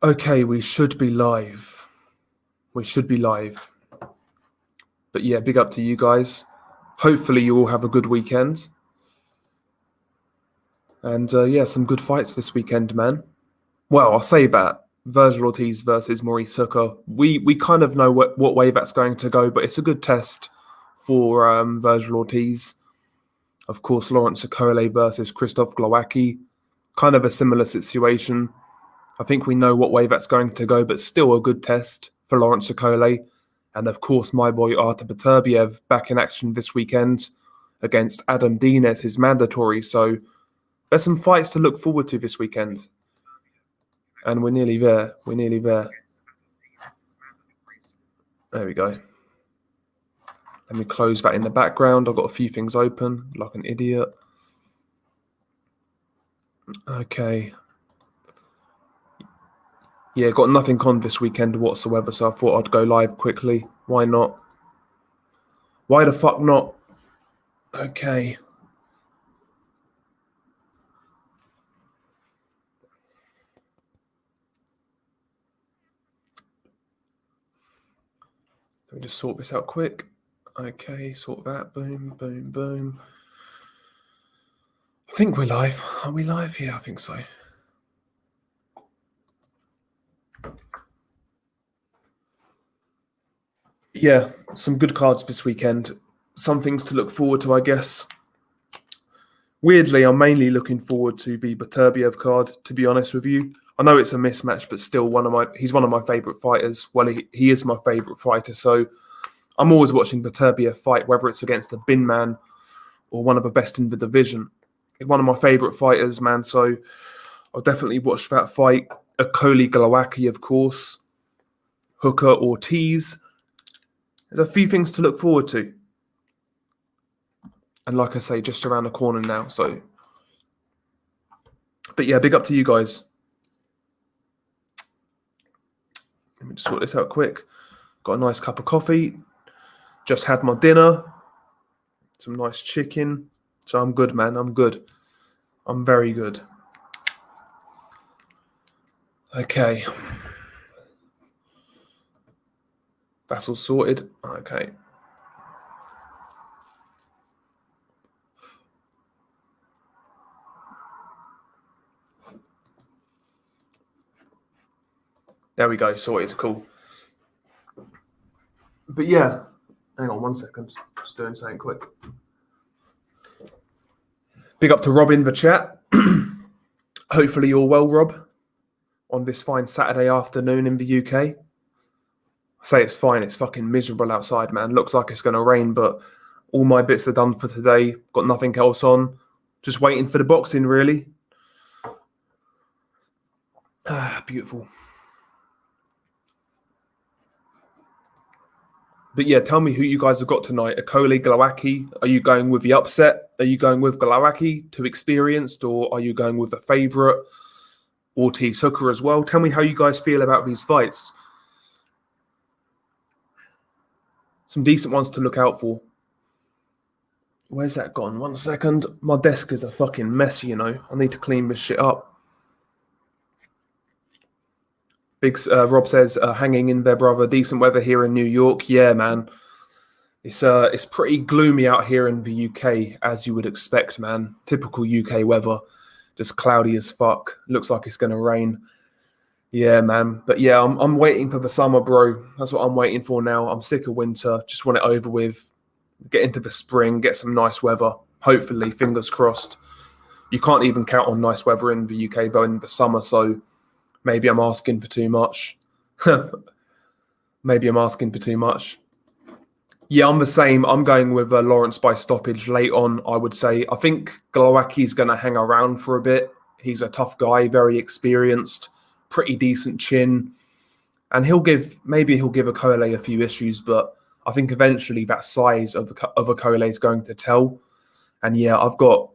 Okay, we should be live. We should be live. But yeah, big up to you guys. Hopefully you all have a good weekend. And yeah, some good fights this weekend, man. Well, I'll say that. Virgil Ortiz versus Maurice Hooker. We kind of know what way that's going to go, but it's a good test for Virgil Ortiz. Of course, Lawrence Okolie versus Krzysztof Glowacki. Kind of a similar situation. I think we know what way that's going to go, but still a good test for Lawrence Okolie. And of course, my boy Artur Beterbiev back in action this weekend against Adam Dines, his mandatory. So there's some fights to look forward to this weekend. And we're nearly there. We're nearly there. There we go. Let me close that in the background. I've got a few things open like an idiot. Okay. Yeah, got nothing on this weekend whatsoever, so I thought I'd go live quickly. Why not? Why the fuck not? Okay. Let me just sort this out quick. Okay, sort that. Boom, boom, boom. I think we're live. Are we live? Yeah, I think so. Yeah, some good cards this weekend. Some things to look forward to, I guess. Weirdly, I'm mainly looking forward to the Beterbiev card, to be honest with you. I know it's a mismatch, but still he's one of my favourite fighters. Well, he is my favourite fighter, so I'm always watching Beterbiev fight, whether it's against a bin man or one of the best in the division. He's one of my favourite fighters, man, so I'll definitely watch that fight. Okolie Glowacki, of course. Hooker Ortiz. There's a few things to look forward to. And like I say, just around the corner now, so. But yeah, big up to you guys. Let me just sort this out quick. Got a nice cup of coffee. Just had my dinner. Some nice chicken. So I'm good, man. I'm good. I'm very good. Okay. That's all sorted. Okay. There we go. Sorted. Cool. But yeah. Hang on 1 second. Just doing something quick. Big up to Rob in the chat. Hopefully you're well, Rob, on this fine Saturday afternoon in the UK. I say it's fine. It's fucking miserable outside, man. Looks like it's going to rain, but all my bits are done for today. Got nothing else on. Just waiting for the boxing, really. Beautiful. But yeah, tell me who you guys have got tonight. Okolie, Glowacki. Are you going with the upset? Are you going with Glowacki, too experienced? Or are you going with the favourite, Ortiz Hooker as well? Tell me how you guys feel about these fights. Some decent ones to look out for. Where's that gone? 1 second. My desk is a fucking mess, you know. I need to clean this shit up. Big Rob says, hanging in there, brother. Decent weather here in New York. Yeah, man. It's pretty gloomy out here in the UK, as you would expect, man. Typical UK weather. Just cloudy as fuck. Looks like it's going to rain. Yeah, man. But yeah, I'm waiting for the summer, bro. That's what I'm waiting for now. I'm sick of winter. Just want it over with. Get into the spring. Get some nice weather. Hopefully, fingers crossed. You can't even count on nice weather in the UK, though, in the summer, so maybe I'm asking for too much. Maybe I'm asking for too much. Yeah, I'm the same. I'm going with Lawrence by stoppage late on, I would say. I think Glowacki's going to hang around for a bit. He's a tough guy, very experienced, pretty decent chin. And maybe he'll give Okolie a few issues, but I think eventually that size of Okolie is going to tell. And yeah, I've got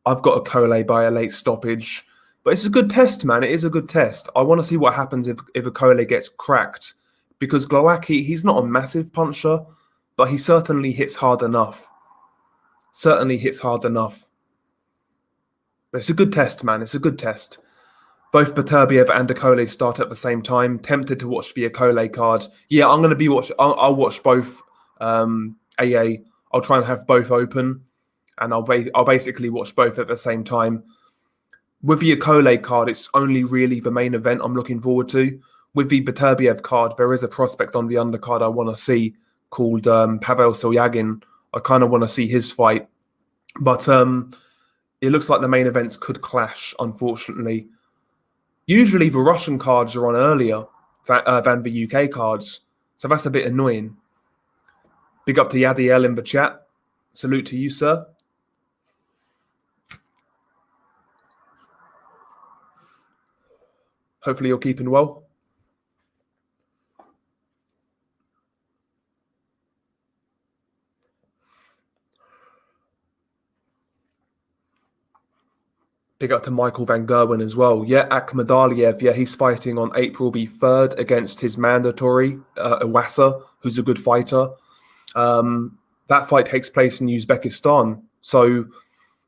Okolie by a late stoppage. But it's a good test, man. It is a good test. I want to see what happens if Okolie gets cracked. Because Glowacki, he's not a massive puncher, but he certainly hits hard enough. But it's a good test, man. It's a good test. Both Beterbiev and Okole start at the same time. Tempted to watch the Okole card. Yeah, I'm going to be watch. I'll watch both AA. I'll try and have both open, and I'll basically watch both at the same time. With the Okole card, it's only really the main event I'm looking forward to. With the Beterbiev card, there is a prospect on the undercard I want to see called Pavel Silyagin. I kind of want to see his fight, but it looks like the main events could clash, unfortunately. Usually the Russian cards are on earlier than the UK cards, so that's a bit annoying. Big up to Yadiel in the chat. Salute to you, sir. Hopefully you're keeping well. Big up to Michael Van Gerwen as well. Yeah, Akhmadaliev, yeah, he's fighting on April the 3rd against his mandatory, Iwasa, who's a good fighter. That fight takes place in Uzbekistan. So,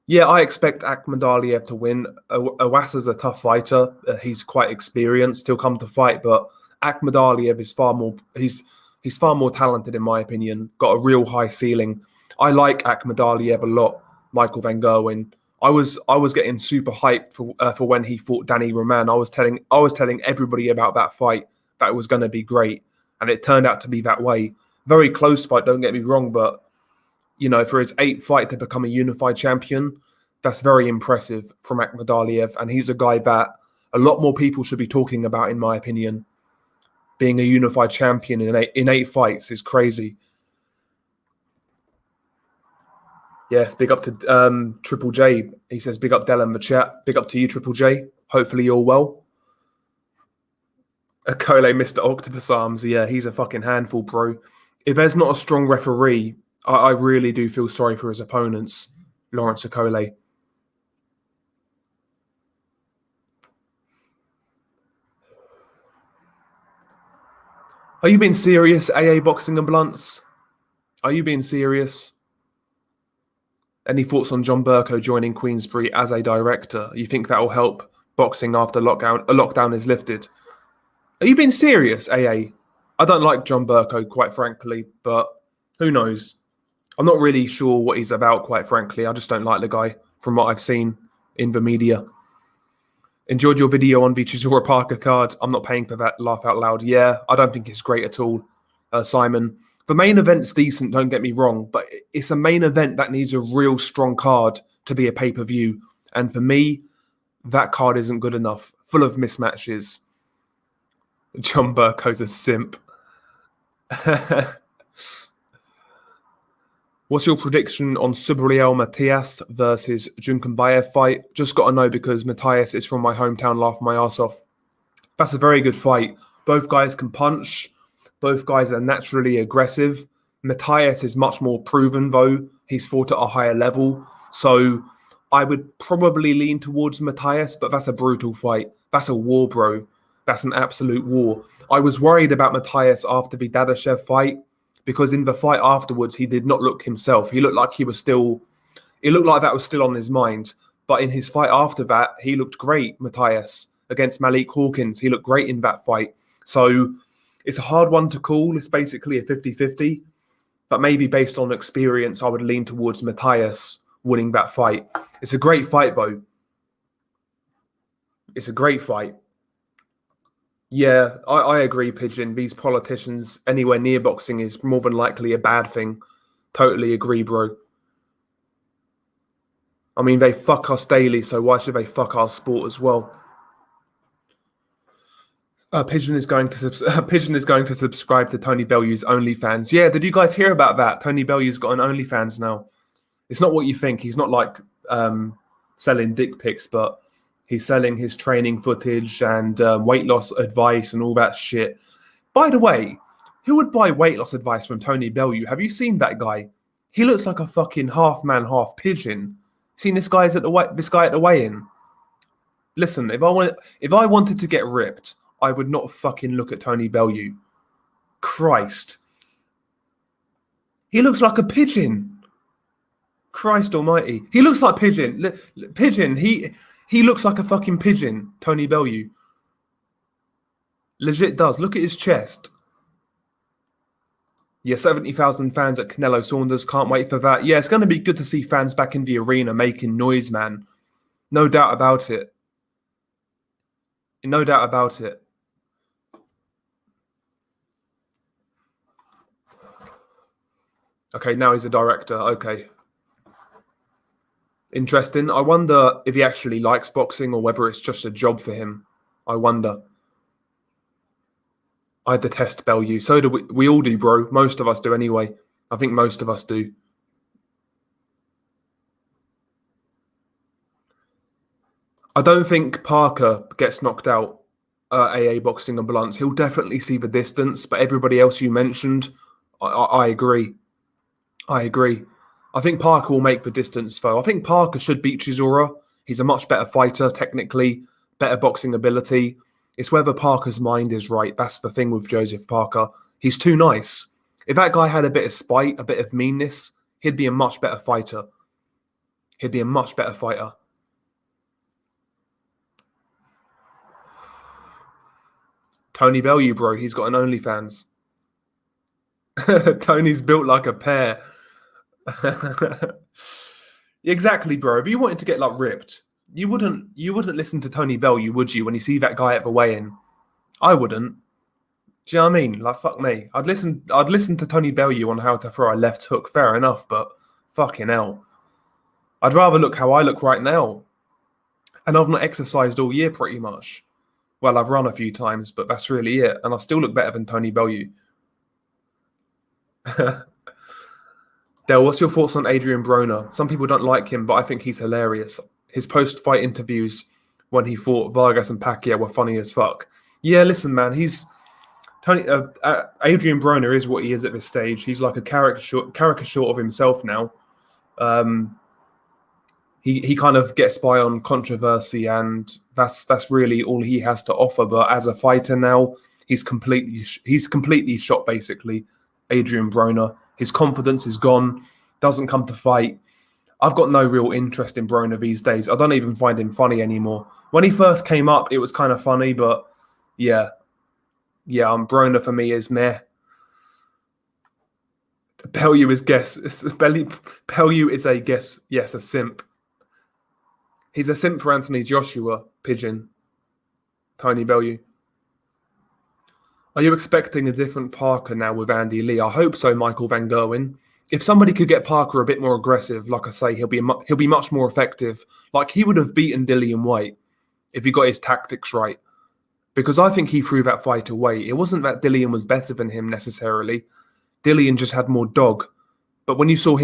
yeah, I expect Akhmadaliev to win. Iwasa's a tough fighter. He's quite experienced. He'll come to fight, but Akhmadaliev is he's far more talented, in my opinion. Got a real high ceiling. I like Akhmadaliev a lot, Michael Van Gerwen. I was getting super hyped for when he fought Danny Roman. I was telling everybody about that fight, that it was going to be great, and it turned out to be that way. Very close fight, don't get me wrong, but you know, for his 8th fight to become a unified champion, that's very impressive from Akhmadaliev, and he's a guy that a lot more people should be talking about, in my opinion. Being a unified champion in 8 fights is crazy. Yes, big up to Triple J. He says, big up Dell in the chat. Big up to you, Triple J. Hopefully you're well. Okole, Mr. Octopus Arms. Yeah, he's a fucking handful, bro. If there's not a strong referee, I really do feel sorry for his opponents, Lawrence Okole. Are you being serious, AA Boxing and Blunts? Are you being serious? Any thoughts on John Burko joining Queensberry as a director? You think that will help boxing after lockdown is lifted? Are you being serious, AA? I don't like John Burko, quite frankly, but who knows? I'm not really sure what he's about, quite frankly. I just don't like the guy from what I've seen in the media. Enjoyed your video on the Chisora Parker card. I'm not paying for that, laugh out loud. Yeah, I don't think it's great at all, Simon. The main event's decent, don't get me wrong, but it's a main event that needs a real strong card to be a pay-per-view. And for me, that card isn't good enough. Full of mismatches. John Burko's a simp. What's your prediction on Subriel Matias versus Junkenbayev fight? Just got to know because Matias is from my hometown, laugh my ass off. That's a very good fight. Both guys can punch. Both guys are naturally aggressive. Matias is much more proven, though. He's fought at a higher level. So I would probably lean towards Matias, but that's a brutal fight. That's a war, bro. That's an absolute war. I was worried about Matias after the Dadashev fight because in the fight afterwards, he did not look himself. He looked like he was still... It looked like that was still on his mind. But in his fight after that, he looked great, Matias, against Malik Hawkins. He looked great in that fight. So... it's a hard one to call. It's basically a 50-50. But maybe based on experience, I would lean towards Matias winning that fight. It's a great fight, though. It's a great fight. Yeah, I agree, Pigeon. These politicians anywhere near boxing is more than likely a bad thing. Totally agree, bro. I mean, they fuck us daily, so why should they fuck our sport as well? Pigeon is going to subscribe to Tony Bellew's OnlyFans. Yeah, did you guys hear about that? Tony Bellew's got an OnlyFans now. It's not what you think. He's not like selling dick pics, but he's selling his training footage and weight loss advice and all that shit. By the way, who would buy weight loss advice from Tony Bellew? Have you seen that guy? He looks like a fucking half man, half pigeon. Seen this guy at the weigh-in? Listen, if I wanted to get ripped, I would not fucking look at Tony Bellew. Christ. He looks like a pigeon. Christ almighty. He looks like Pigeon. Pigeon, He looks like a fucking pigeon, Tony Bellew. Legit does. Look at his chest. Yeah, 70,000 fans at Canelo Saunders. Can't wait for that. Yeah, it's going to be good to see fans back in the arena making noise, man. No doubt about it. No doubt about it. Okay, now he's a director. Okay. Interesting. I wonder if he actually likes boxing or whether it's just a job for him. I wonder. I detest Bellew. So do we. We all do, bro. Most of us do anyway. I think most of us do. I don't think Parker gets knocked out AA boxing and blunts. He'll definitely see the distance, but everybody else you mentioned, I agree. I agree. I think Parker will make the distance, though. I think Parker should beat Chisora. He's a much better fighter, technically, better boxing ability. It's whether Parker's mind is right. That's the thing with Joseph Parker. He's too nice. If that guy had a bit of spite, a bit of meanness, he'd be a much better fighter. He'd be a much better fighter. Tony Bellew, bro, he's got an OnlyFans. Tony's built like a pear. Exactly, bro. If you wanted to get like ripped, you wouldn't listen to Tony Bellew, would you, when you see that guy at the weigh-in? I wouldn't. Do you know what I mean? Like, fuck me. I'd listen to Tony Bellew on how to throw a left hook, fair enough, but fucking hell. I'd rather look how I look right now. And I've not exercised all year pretty much. Well, I've run a few times, but that's really it. And I still look better than Tony Bellew. Del, what's your thoughts on Adrian Broner? Some people don't like him, but I think he's hilarious. His post-fight interviews when he fought Vargas and Pacquiao were funny as fuck. Yeah, listen, man, Adrian Broner is what he is at this stage. He's like a caricature of himself now. He kind of gets by on controversy, and that's really all he has to offer. But as a fighter now, he's completely shot, basically. Adrian Broner. His confidence is gone. Doesn't come to fight. I've got no real interest in Broner these days. I don't even find him funny anymore. When he first came up, it was kind of funny, but yeah, Broner for me is meh. Bellew is Bellew is a guess. Yes, a simp. He's a simp for Anthony Joshua. Pigeon. Tony Bellew. Are you expecting a different Parker now with Andy Lee? I hope so, Michael Van Gerwen. If somebody could get Parker a bit more aggressive, like I say, he'll be much more effective. Like, he would have beaten Dillian White if he got his tactics right. Because I think he threw that fight away. It wasn't that Dillian was better than him necessarily. Dillian just had more dog. But when you saw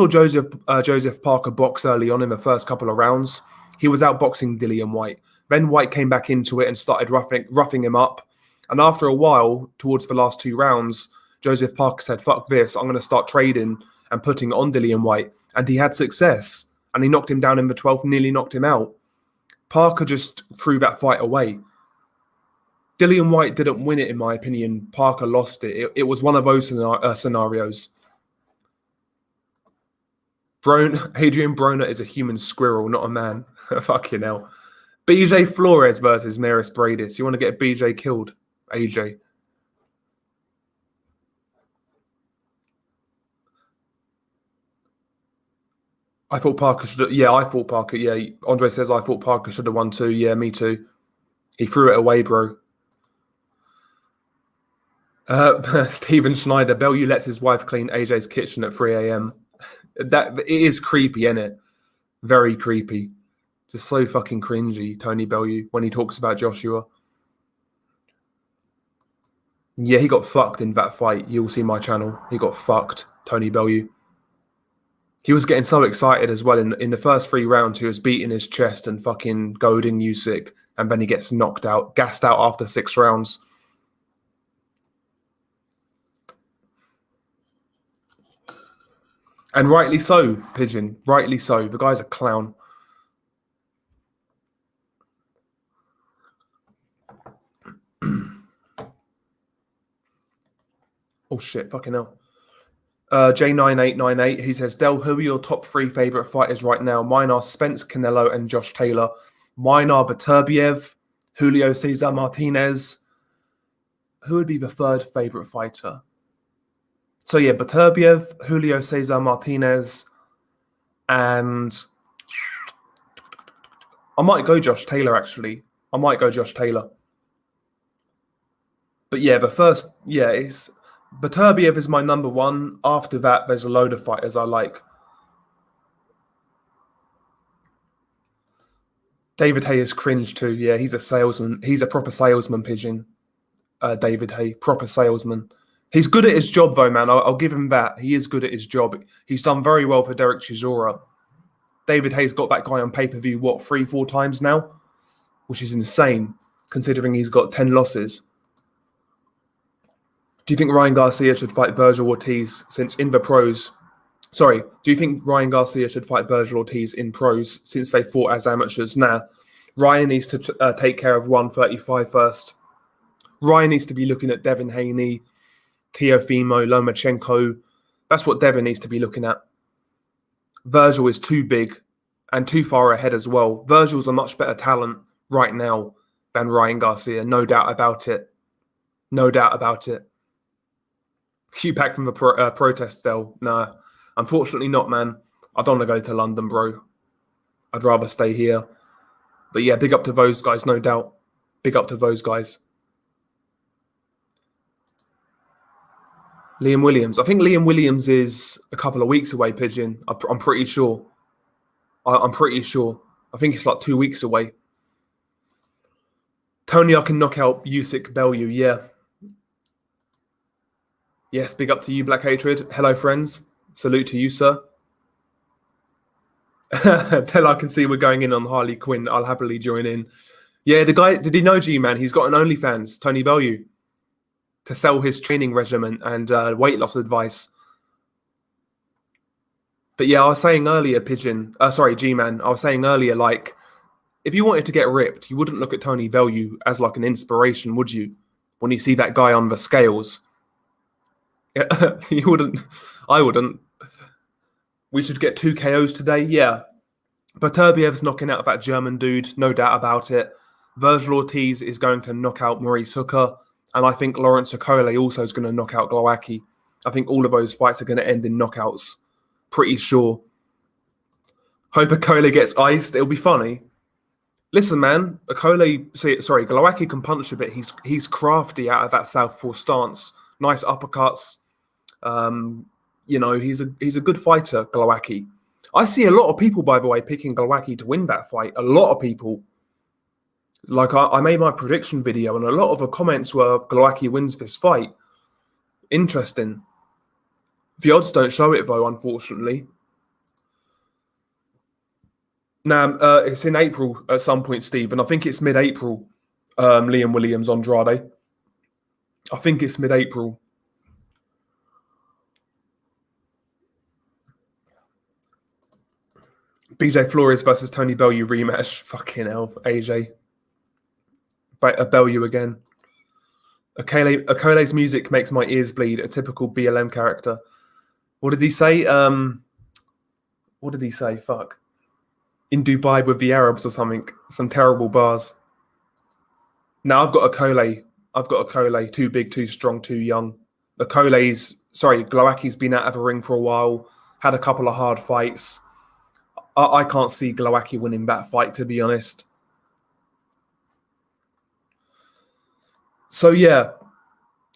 Joseph Parker box early on in the first couple of rounds, he was outboxing Dillian White. Then White came back into it and started roughing him up. And after a while, towards the last 2 rounds, Joseph Parker said, fuck this, I'm going to start trading and putting on Dillian White. And he had success. And he knocked him down in the 12th, nearly knocked him out. Parker just threw that fight away. Dillian White didn't win it, in my opinion. Parker lost it. It was one of those scenarios. Adrian Broner is a human squirrel, not a man. Fucking hell. BJ Flores versus Maris Bradis. You want to get BJ killed? AJ. I thought Parker should have... Yeah, I thought Parker... Yeah, Andre says I thought Parker should have won too. Yeah, me too. He threw it away, bro. Steven Schneider. Bellew lets his wife clean AJ's kitchen at 3 a.m. It is creepy, isn't it? Very creepy. Just so fucking cringy, Tony Bellew, when he talks about Joshua. Yeah, he got fucked in that fight. You'll see my channel. He got fucked, Tony Bellew. He was getting so excited as well. In the first 3 rounds, he was beating his chest and fucking goading Usyk. And then he gets knocked out, gassed out after 6 rounds. And rightly so, Pigeon. Rightly so. The guy's a clown. Oh shit, fucking hell. J9898, he says, Del, who are your top three favourite fighters right now? Mine are Spence, Canelo, and Josh Taylor. Mine are Beterbiev, Julio Cesar Martinez. Who would be the third favourite fighter? So yeah, Beterbiev, Julio Cesar Martinez, and I might go Josh Taylor, actually. I might go Josh Taylor. But yeah, it's Beterbiev is my number one. After that, there's a load of fighters I like. David Haye is cringe too. Yeah, he's a salesman. He's a proper salesman, Pigeon. David Haye, proper salesman. He's good at his job, though, man. I'll give him that. He is good at his job. He's done very well for Derek Chisora. David Haye's got that guy on pay-per-view, 3-4 times now? Which is insane, considering he's got 10 losses. Do you think Ryan Garcia should fight Virgil Ortiz since in the pros? Sorry, do you think Ryan Garcia should fight Virgil Ortiz in pros since they fought as amateurs? Nah, Ryan needs to take care of 135 first. Ryan needs to be looking at Devin Haney, Teofimo, Lomachenko. That's what Devin needs to be looking at. Virgil is too big and too far ahead as well. Virgil's a much better talent right now than Ryan Garcia, no doubt about it. No doubt about it. You back from the protest, Del? Nah, unfortunately not, man. I don't want to go to London, bro. I'd rather stay here. But yeah, big up to those guys, no doubt. Big up to those guys. Liam Williams. I think Liam Williams is a couple of weeks away, Pigeon. I'm pretty sure. I'm pretty sure. I think it's like 2 weeks away. Tony, I can knock out Usyk Bellew, yeah. Yes, big up to you, Black Hatred. Hello, friends. Salute to you, sir. Tell I can see we're going in on Harley Quinn. I'll happily join in. Yeah, the guy, did he know G-Man? He's got an OnlyFans, Tony Bellew, to sell his training regimen and weight loss advice. But yeah, I was saying earlier, Pigeon, G-Man, I was saying earlier, like, if you wanted to get ripped, you wouldn't look at Tony Bellew as like an inspiration, would you? When you see that guy on the scales. You wouldn't. I wouldn't. We should get 2 KOs today, yeah. Beterbiev's knocking out that German dude, no doubt about it. Virgil Ortiz is going to knock out Maurice Hooker. And I think Lawrence Okolie also is going to knock out Glowacki. I think all of those fights are going to end in knockouts. Pretty sure. Hope Okolie gets iced. It'll be funny. Listen, man. Glowacki can punch a bit. He's crafty out of that southpaw stance. Nice uppercuts. He's a good fighter, Glowacki. I see a lot of people, by the way, picking Glowacki to win that fight. A lot of people. Like, I made my prediction video, and a lot of the comments were Glowacki wins this fight. Interesting. The odds don't show it, though, unfortunately. Now, it's in April at some point, Steve, and I think it's mid-April, Liam Williams Andrade. I think it's mid-April. BJ Flores versus Tony Bellew rematch. Fucking hell, AJ. Bellew again. Okolie's music makes my ears bleed. A typical BLM character. What did he say? Fuck. In Dubai with the Arabs or something. Some terrible bars. Now I've got Okolie. Too big, too strong, too young. Glowacki's been out of the ring for a while. Had a couple of hard fights. I can't see Glowacki winning that fight, to be honest. So yeah,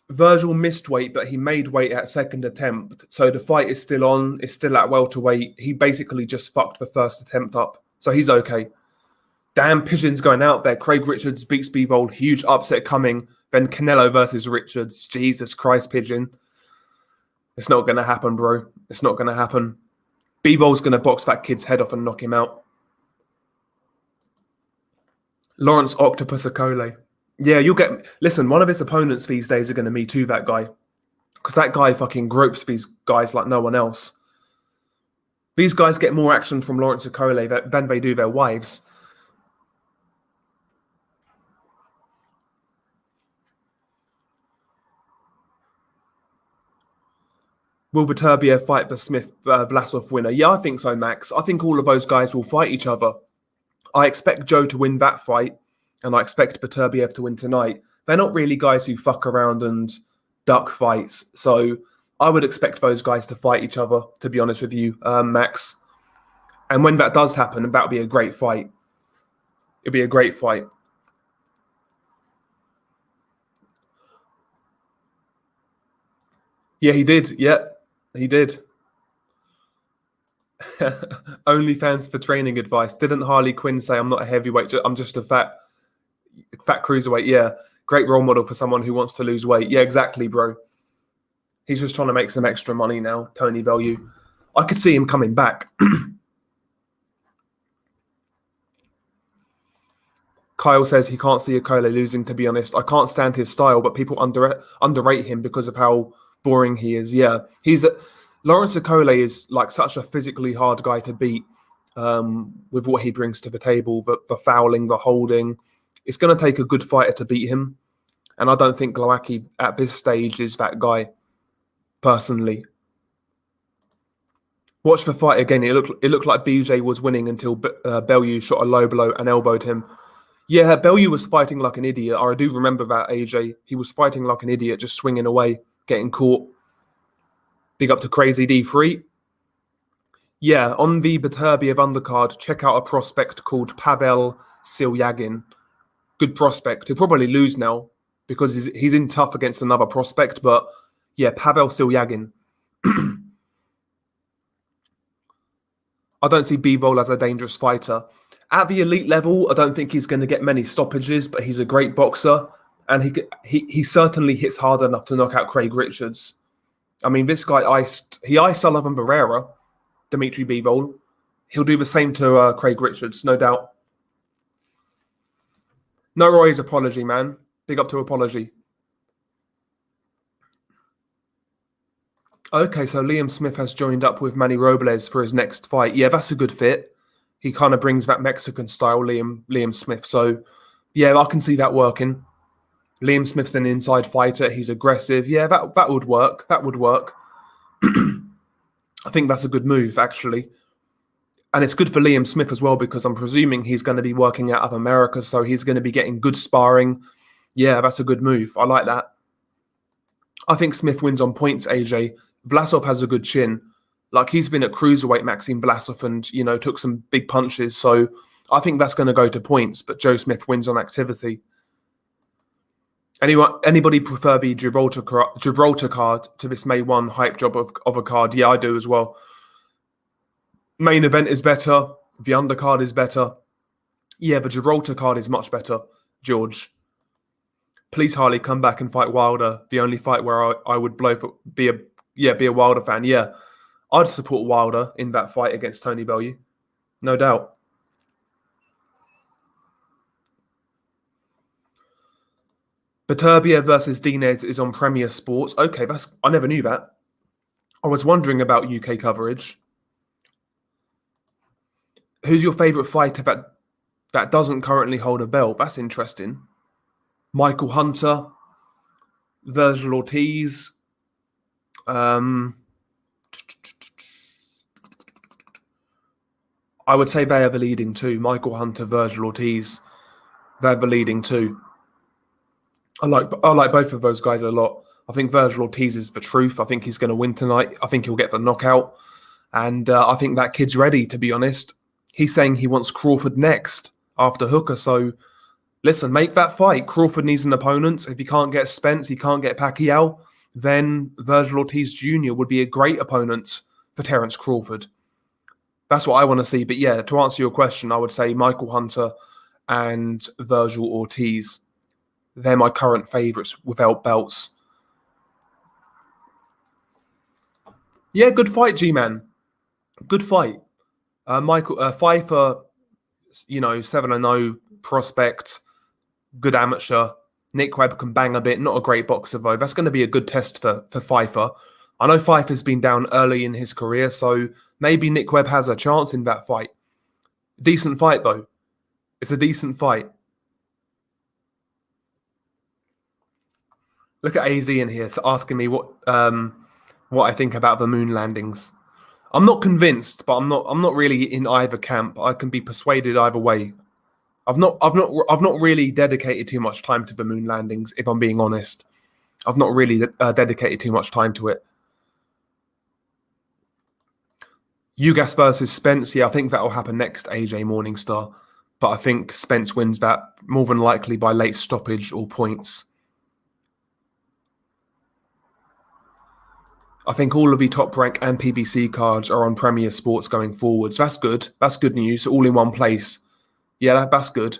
Virgil missed weight, but he made weight at second attempt. So the fight is still on. It's still at welterweight. He basically just fucked the first attempt up. So he's okay. Damn, Pigeon's going out there. Craig Richards beats Bivol. Huge upset coming. Then Canelo versus Richards. Jesus Christ, Pigeon. It's not going to happen, bro. It's not going to happen. Bivol's going to box that kid's head off and knock him out. Lawrence Octopus Okolie. Yeah, you'll get... Listen, one of his opponents these days are going to Me Too that guy. Because that guy fucking gropes these guys like no one else. These guys get more action from Lawrence Okolie than they do their wives. Will Beterbiev fight the Smith Vlasov winner? Yeah, I think so, Max. I think all of those guys will fight each other. I expect Joe to win that fight, and I expect Beterbiev to win tonight. They're not really guys who fuck around and duck fights, so I would expect those guys to fight each other, to be honest with you, Max. And when that does happen, that'll be a great fight. It'll be a great fight. Yeah, he did. Yeah, he did. OnlyFans for training advice. Didn't Harley Quinn say, I'm not a heavyweight, I'm just a fat cruiserweight? Yeah, great role model for someone who wants to lose weight. Yeah, exactly, bro. He's just trying to make some extra money now, Tony Bellew. I could see him coming back. Kyle says he can't see Okolie losing, to be honest. I can't stand his style, but people underrate him because of how boring he is. Yeah, Lawrence Okolie is like such a physically hard guy to beat with what he brings to the table, the fouling, the holding. It's going to take a good fighter to beat him. And I don't think Glowacki at this stage is that guy, personally. Watch the fight again. It looked like BJ was winning until Bellew shot a low blow and elbowed him. Yeah, Bellew was fighting like an idiot. I do remember that, AJ. He was fighting like an idiot, just swinging away, getting caught. Big up to Crazy D3. Yeah, on the Beterbiev undercard, check out a prospect called Pavel Silyagin. Good prospect. He'll probably lose now because he's in tough against another prospect. But yeah, Pavel Silyagin. I don't see Bivol as a dangerous fighter. At the elite level, I don't think he's going to get many stoppages, but he's a great boxer. And he certainly hits hard enough to knock out Craig Richards. I mean, this guy iced Sullivan Barrera, Dimitri Bivol. He'll do the same to Craig Richards, no doubt. No Roy's apology, man. Big up to apology. Okay, so Liam Smith has joined up with Manny Robles for his next fight. Yeah, that's a good fit. He kind of brings that Mexican style, Liam Smith. So, yeah, I can see that working. Liam Smith's an inside fighter. He's aggressive. Yeah, that would work. That would work. I think that's a good move, actually. And it's good for Liam Smith as well, because I'm presuming he's going to be working out of America, so he's going to be getting good sparring. Yeah, that's a good move. I like that. I think Smith wins on points, AJ. Vlasov has a good chin. Like, he's been at cruiserweight, Maxim Vlasov, and, took some big punches. So I think that's going to go to points, but Joe Smith wins on activity. Anybody prefer the Gibraltar card to this May 1 hype job of a card? Yeah, I do as well. Main event is better. The undercard is better. Yeah, the Gibraltar card is much better, George. Please, Harley, come back and fight Wilder. The only fight where I would be a Wilder fan. Yeah, I'd support Wilder in that fight against Tony Bellew. No doubt. Beterbiev versus Dinez is on Premier Sports. Okay, I never knew that. I was wondering about UK coverage. Who's your favourite fighter that doesn't currently hold a belt? That's interesting. Michael Hunter, Virgil Ortiz. I would say they are the leading two. Michael Hunter, Virgil Ortiz. They're the leading two. I like both of those guys a lot. I think Virgil Ortiz is the truth. I think he's going to win tonight. I think he'll get the knockout. And I think that kid's ready, to be honest. He's saying he wants Crawford next after Hooker. So, listen, make that fight. Crawford needs an opponent. If he can't get Spence, he can't get Pacquiao, then Virgil Ortiz Jr. would be a great opponent for Terence Crawford. That's what I want to see. But yeah, to answer your question, I would say Michael Hunter and Virgil Ortiz. They're my current favourites without belts. Yeah, good fight, G-Man. Good fight. Michael Pfeiffer, 7-0 prospect, good amateur. Nick Webb can bang a bit, not a great boxer though. That's going to be a good test for Pfeiffer. I know Pfeiffer's been down early in his career, so maybe Nick Webb has a chance in that fight. Decent fight though. It's a decent fight. Look at AZ in here, so asking me what what I think about the moon landings. I'm not convinced, but I'm not really in either camp. I can be persuaded either way. I've not really dedicated too much time to the moon landings, if I'm being honest. I've not really dedicated too much time to it. Ugas versus Spence, yeah, I think that will happen next, AJ Morningstar. But I think Spence wins that more than likely by late stoppage or points. I think all of the Top Rank and PBC cards are on Premier Sports going forwards. That's good. That's good news. All in one place. Yeah, that's good.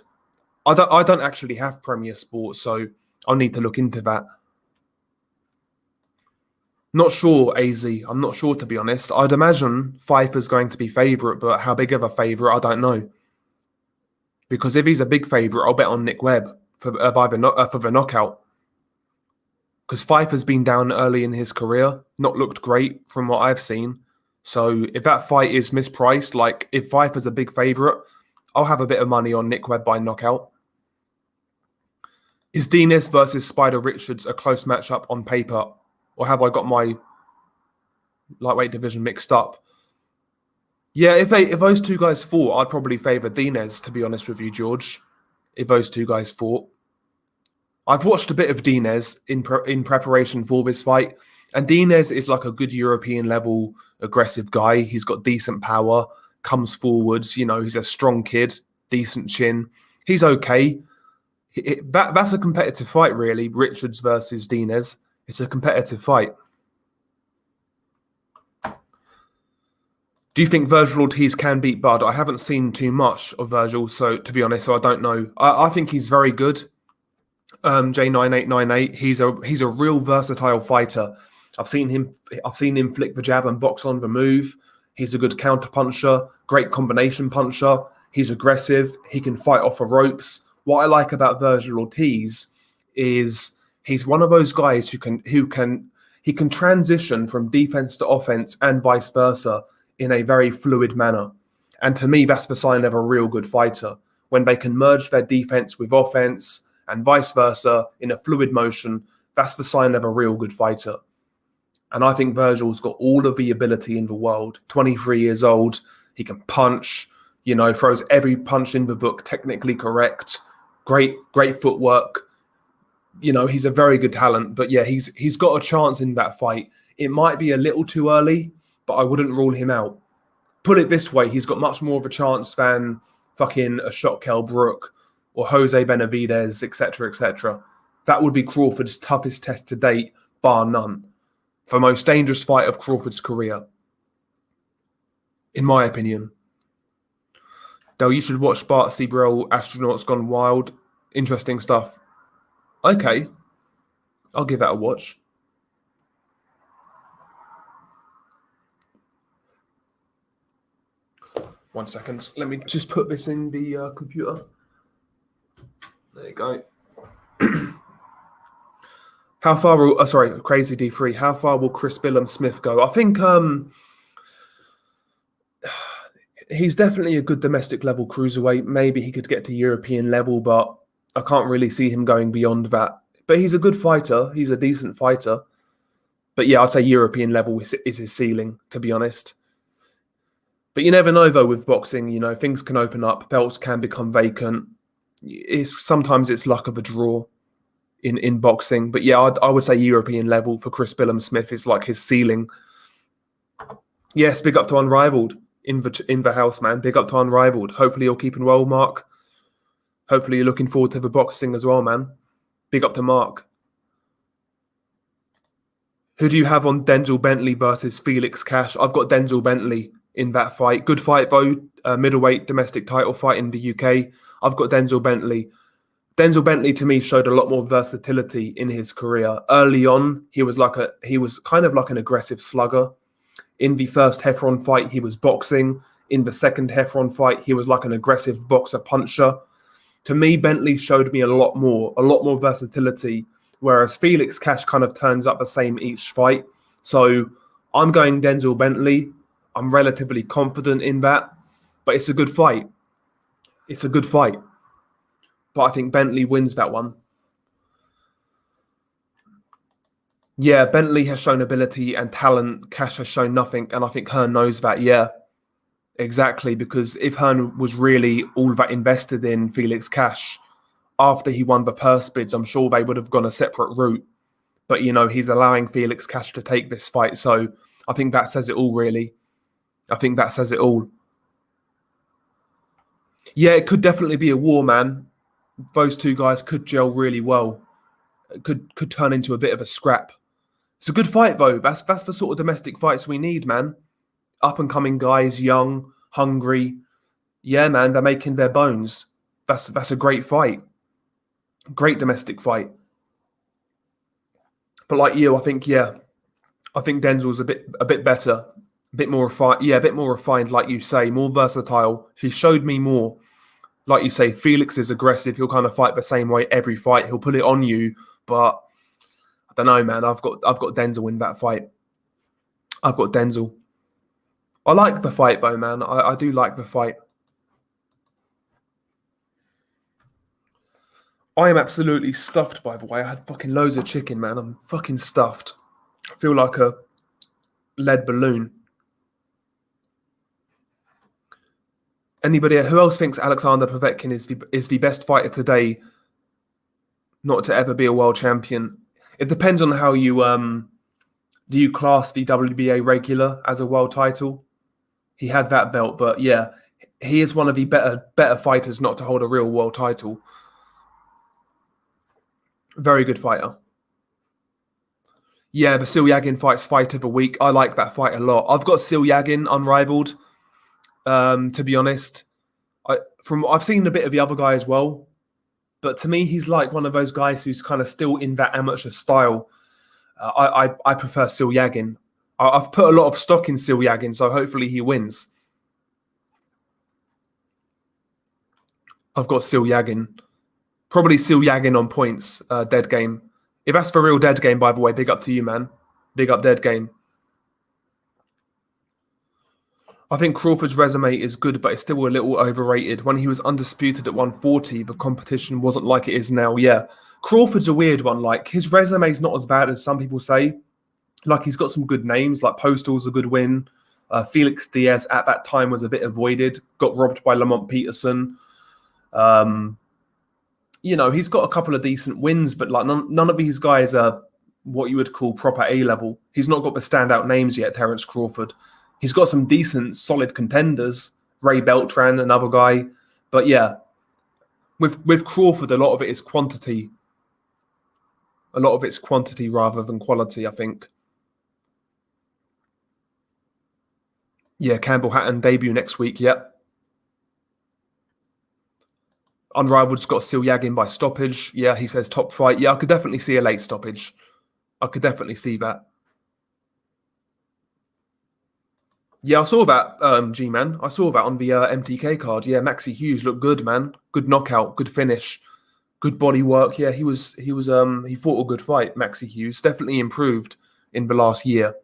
I don't actually have Premier Sports, so I'll need to look into that. Not sure, AZ. I'm not sure, to be honest. I'd imagine Pfeiffer's going to be favourite, but how big of a favourite, I don't know. Because if he's a big favourite, I'll bet on Nick Webb for the knockout. Because Pfeiffer's been down early in his career, not looked great from what I've seen. So if that fight is mispriced, like if Pfeiffer's a big favourite, I'll have a bit of money on Nick Webb by knockout. Is Dinas versus Spider Richards a close matchup on paper? Or have I got my lightweight division mixed up? Yeah, if those two guys fought, I'd probably favour Dinas, to be honest with you, George. If those two guys fought. I've watched a bit of Dinas in preparation for this fight, and Dinas is like a good European level aggressive guy. He's got decent power, comes forwards, he's a strong kid, decent chin. He's okay. That's a competitive fight, really, Richards versus Dinas. It's a competitive fight. Do you think Virgil Ortiz can beat Bud? I haven't seen too much of Virgil, so to be honest, so I don't know. I think he's very good. J9898. He's a real versatile fighter. I've seen him flick the jab and box on the move. He's a good counter puncher, great combination puncher. He's aggressive. He can fight off the ropes. What I like about Virgil Ortiz is he's one of those guys who can transition from defense to offense and vice versa in a very fluid manner. And to me, that's the sign of a real good fighter. When they can merge their defense with offense and vice versa in a fluid motion, that's the sign of a real good fighter. And I think Virgil's got all of the ability in the world. 23 years old, he can punch, throws every punch in the book, technically correct, great footwork. He's a very good talent. But yeah, he's got a chance in that fight. It might be a little too early, but I wouldn't rule him out. Put it this way, he's got much more of a chance than fucking Ashok Kell Brook or Jose Benavidez, etc., etc. That would be Crawford's toughest test to date, bar none. The most dangerous fight of Crawford's career, in my opinion. Dale, you should watch Bart Seabrill, Astronauts Gone Wild. Interesting stuff. Okay, I'll give that a watch. One second. Let me just put this in the computer. There you go. How far will... Crazy D3. How far will Chris Billam-Smith go? I think he's definitely a good domestic level cruiserweight. Maybe he could get to European level, but I can't really see him going beyond that. But he's a good fighter. He's a decent fighter. But yeah, I'd say European level is his ceiling, to be honest. But you never know, though, with boxing. Things can open up. Belts can become vacant. Sometimes it's luck of a draw in boxing. But yeah, I would say European level for Chris Billam-Smith is like his ceiling. Yes, big up to Unrivaled in the house, man. Big up to Unrivaled. Hopefully you're keeping well, Mark. Hopefully you're looking forward to the boxing as well, man. Big up to Mark. Who do you have on Denzel Bentley versus Felix Cash? I've got Denzel Bentley in that fight. Good fight, though. Middleweight domestic title fight in the UK. I've got Denzel Bentley. Denzel Bentley, to me, showed a lot more versatility in his career. Early on, he was kind of like an aggressive slugger. In the first Heffron fight, he was boxing. In the second Heffron fight, he was like an aggressive boxer puncher. To me, Bentley showed me a lot more versatility, whereas Felix Cash kind of turns up the same each fight. So I'm going Denzel Bentley. I'm relatively confident in that, but it's a good fight. But I think Bentley wins that one. Yeah, Bentley has shown ability and talent. Cash has shown nothing, and I think Hearn knows that. Yeah, exactly. Because if Hearn was really all that invested in Felix Cash after he won the purse bids, I'm sure they would have gone a separate route. But he's allowing Felix Cash to take this fight, so I think that says it all. Really, I think that says it all. Yeah, it could definitely be a war, man. Those two guys could gel really well. It could turn into a bit of a scrap. It's a good fight though. That's the sort of domestic fights we need, man. Up and coming guys, young, hungry. Yeah, man, they're making their bones. That's a great fight. Great domestic fight. But like you, I think Denzel's a bit better, a bit more refined. Yeah, a bit more refined, like you say, more versatile. He showed me more. Like you say, Felix is aggressive. He'll kind of fight the same way every fight. He'll put it on you, but I don't know, man. I've got Denzel in that fight. I've got Denzel. I like the fight though, man. I do like the fight. I am absolutely stuffed, by the way. I had fucking loads of chicken, man. I'm fucking stuffed. I feel like a lead balloon. Anybody who else thinks Alexander Povetkin is the best fighter today, not to ever be a world champion? It depends on how you do you class the WBA regular as a world title. He had that belt, but yeah, he is one of the better fighters not to hold a real world title. Very good fighter. Yeah, the Yagin fight's fight of the week. I like that fight a lot. I've got Yagin unrivaled. To be honest, I've seen a bit of the other guy as well, but to me, he's like one of those guys who's kind of still in that amateur style. I prefer Yagin. I've put a lot of stock in Yagin, so hopefully he wins. I've got Yagin. Probably Yagin on points, dead game. If that's the real dead game, by the way, big up to you, man. Big up dead game. I think Crawford's resume is good, but it's still a little overrated. When he was undisputed at 140, the competition wasn't like it is now. Yeah, Crawford's a weird one. Like, his resume's not as bad as some people say. Like, he's got some good names, like Postal's a good win. Felix Diaz at that time was a bit avoided, got robbed by Lamont Peterson. He's got a couple of decent wins, but like none of these guys are what you would call proper A level. He's not got the standout names yet, Terence Crawford. He's got some decent, solid contenders. Ray Beltran, another guy. But yeah, with Crawford, a lot of it is quantity. A lot of it's quantity rather than quality, I think. Yeah, Campbell Hatton debut next week. Yep. Unrivaled's got Yagin by stoppage. Yeah, he says top fight. Yeah, I could definitely see a late stoppage. I could definitely see that. Yeah, I saw that, G-Man. I saw that on the MTK card. Yeah, Maxi Hughes looked good, man. Good knockout, good finish, good body work. Yeah, he fought a good fight, Maxi Hughes. Definitely improved in the last year.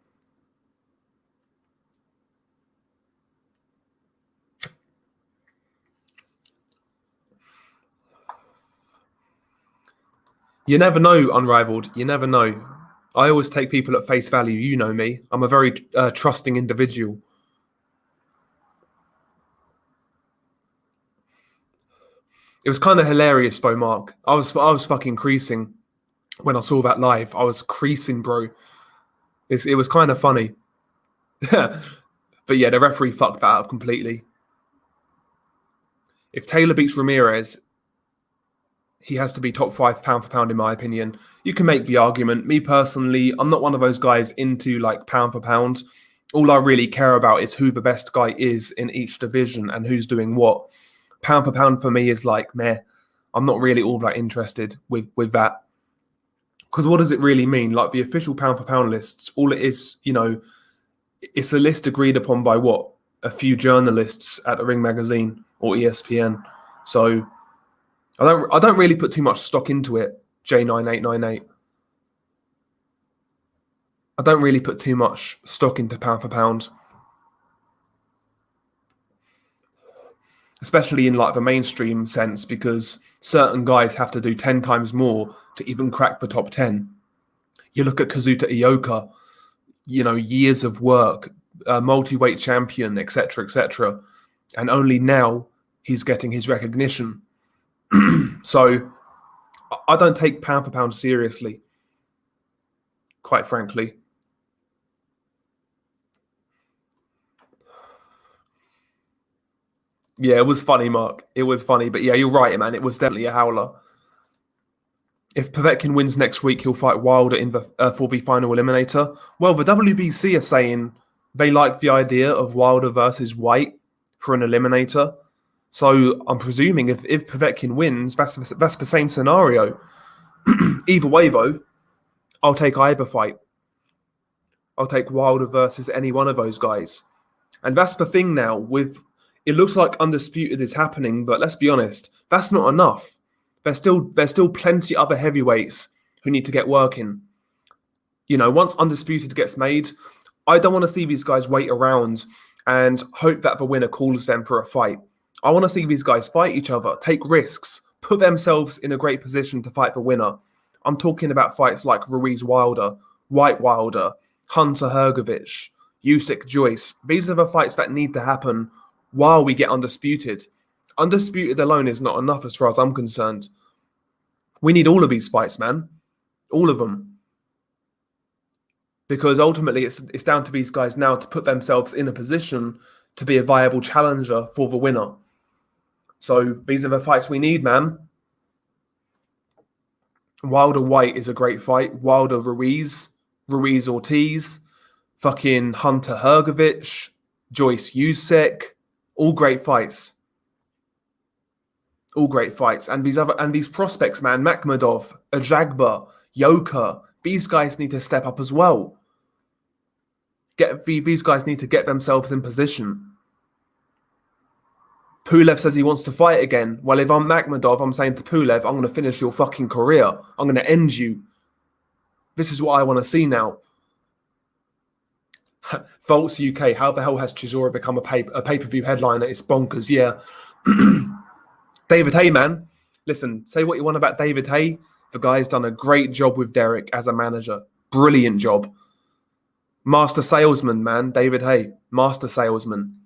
You never know, Unrivaled. You never know. I always take people at face value. You know me. I'm a very trusting individual. It was kind of hilarious though, Mark. I was fucking creasing when I saw that live. I was creasing, bro. It was kind of funny. But yeah, the referee fucked that up completely. If Taylor beats Ramirez, he has to be top 5 pound for pound, in my opinion. You can make the argument. Me personally, I'm not one of those guys into like pound for pound. All I really care about is who the best guy is in each division and who's doing what. Pound for pound for me is like, meh. I'm not really all that interested with that. Because what does it really mean? Like the official pound for pound lists, all it is, it's a list agreed upon by what? A few journalists at the Ring Magazine or ESPN. So I don't really put too much stock into it, J9898. I don't really put too much stock into pound for pound. Especially in like the mainstream sense, because certain guys have to do 10 times more to even crack the top 10. You look at Kazuta Ioka, years of work, multi-weight champion, etc., etc., and only now he's getting his recognition. So I don't take pound for pound seriously, quite frankly. Yeah, it was funny, Mark. It was funny, but yeah, you're right, man. It was definitely a howler. If Povetkin wins next week, he'll fight Wilder in the for the final eliminator. Well, the WBC are saying they like the idea of Wilder versus White for an eliminator. So I'm presuming if Povetkin wins, that's the same scenario. Either way, though, I'll take either fight. I'll take Wilder versus any one of those guys. And that's the thing now. It looks like Undisputed is happening, but let's be honest, that's not enough. There's still plenty other heavyweights who need to get working. Once Undisputed gets made, I don't want to see these guys wait around and hope that the winner calls them for a fight. I want to see these guys fight each other, take risks, put themselves in a great position to fight the winner. I'm talking about fights like Ruiz Wilder, White Wilder, Hunter Hrgović, Usyk Joyce. These are the fights that need to happen while we get Undisputed. Undisputed alone is not enough as far as I'm concerned. We need all of these fights, man. All of them. Because ultimately it's down to these guys now to put themselves in a position to be a viable challenger for the winner. So these are the fights we need, man. Wilder White is a great fight. Wilder Ruiz Ortiz, fucking Hunter Hrgović, Joyce Usyk, all great fights. All great fights. And these prospects, man, Makhmudov, Ajagba, Yoka, these guys need to step up as well. These guys need to get themselves in position. Pulev says he wants to fight again. Well, if I'm Makhmudov, I'm saying to Pulev, I'm going to finish your fucking career. I'm going to end you. This is what I want to see now. Volts UK, how the hell has Chisora become a pay-per-view headliner? It's bonkers, yeah. David Haye, man. Listen, say what you want about David Haye. The guy's done a great job with Derek as a manager. Brilliant job. Master salesman, man. David Haye. Master salesman.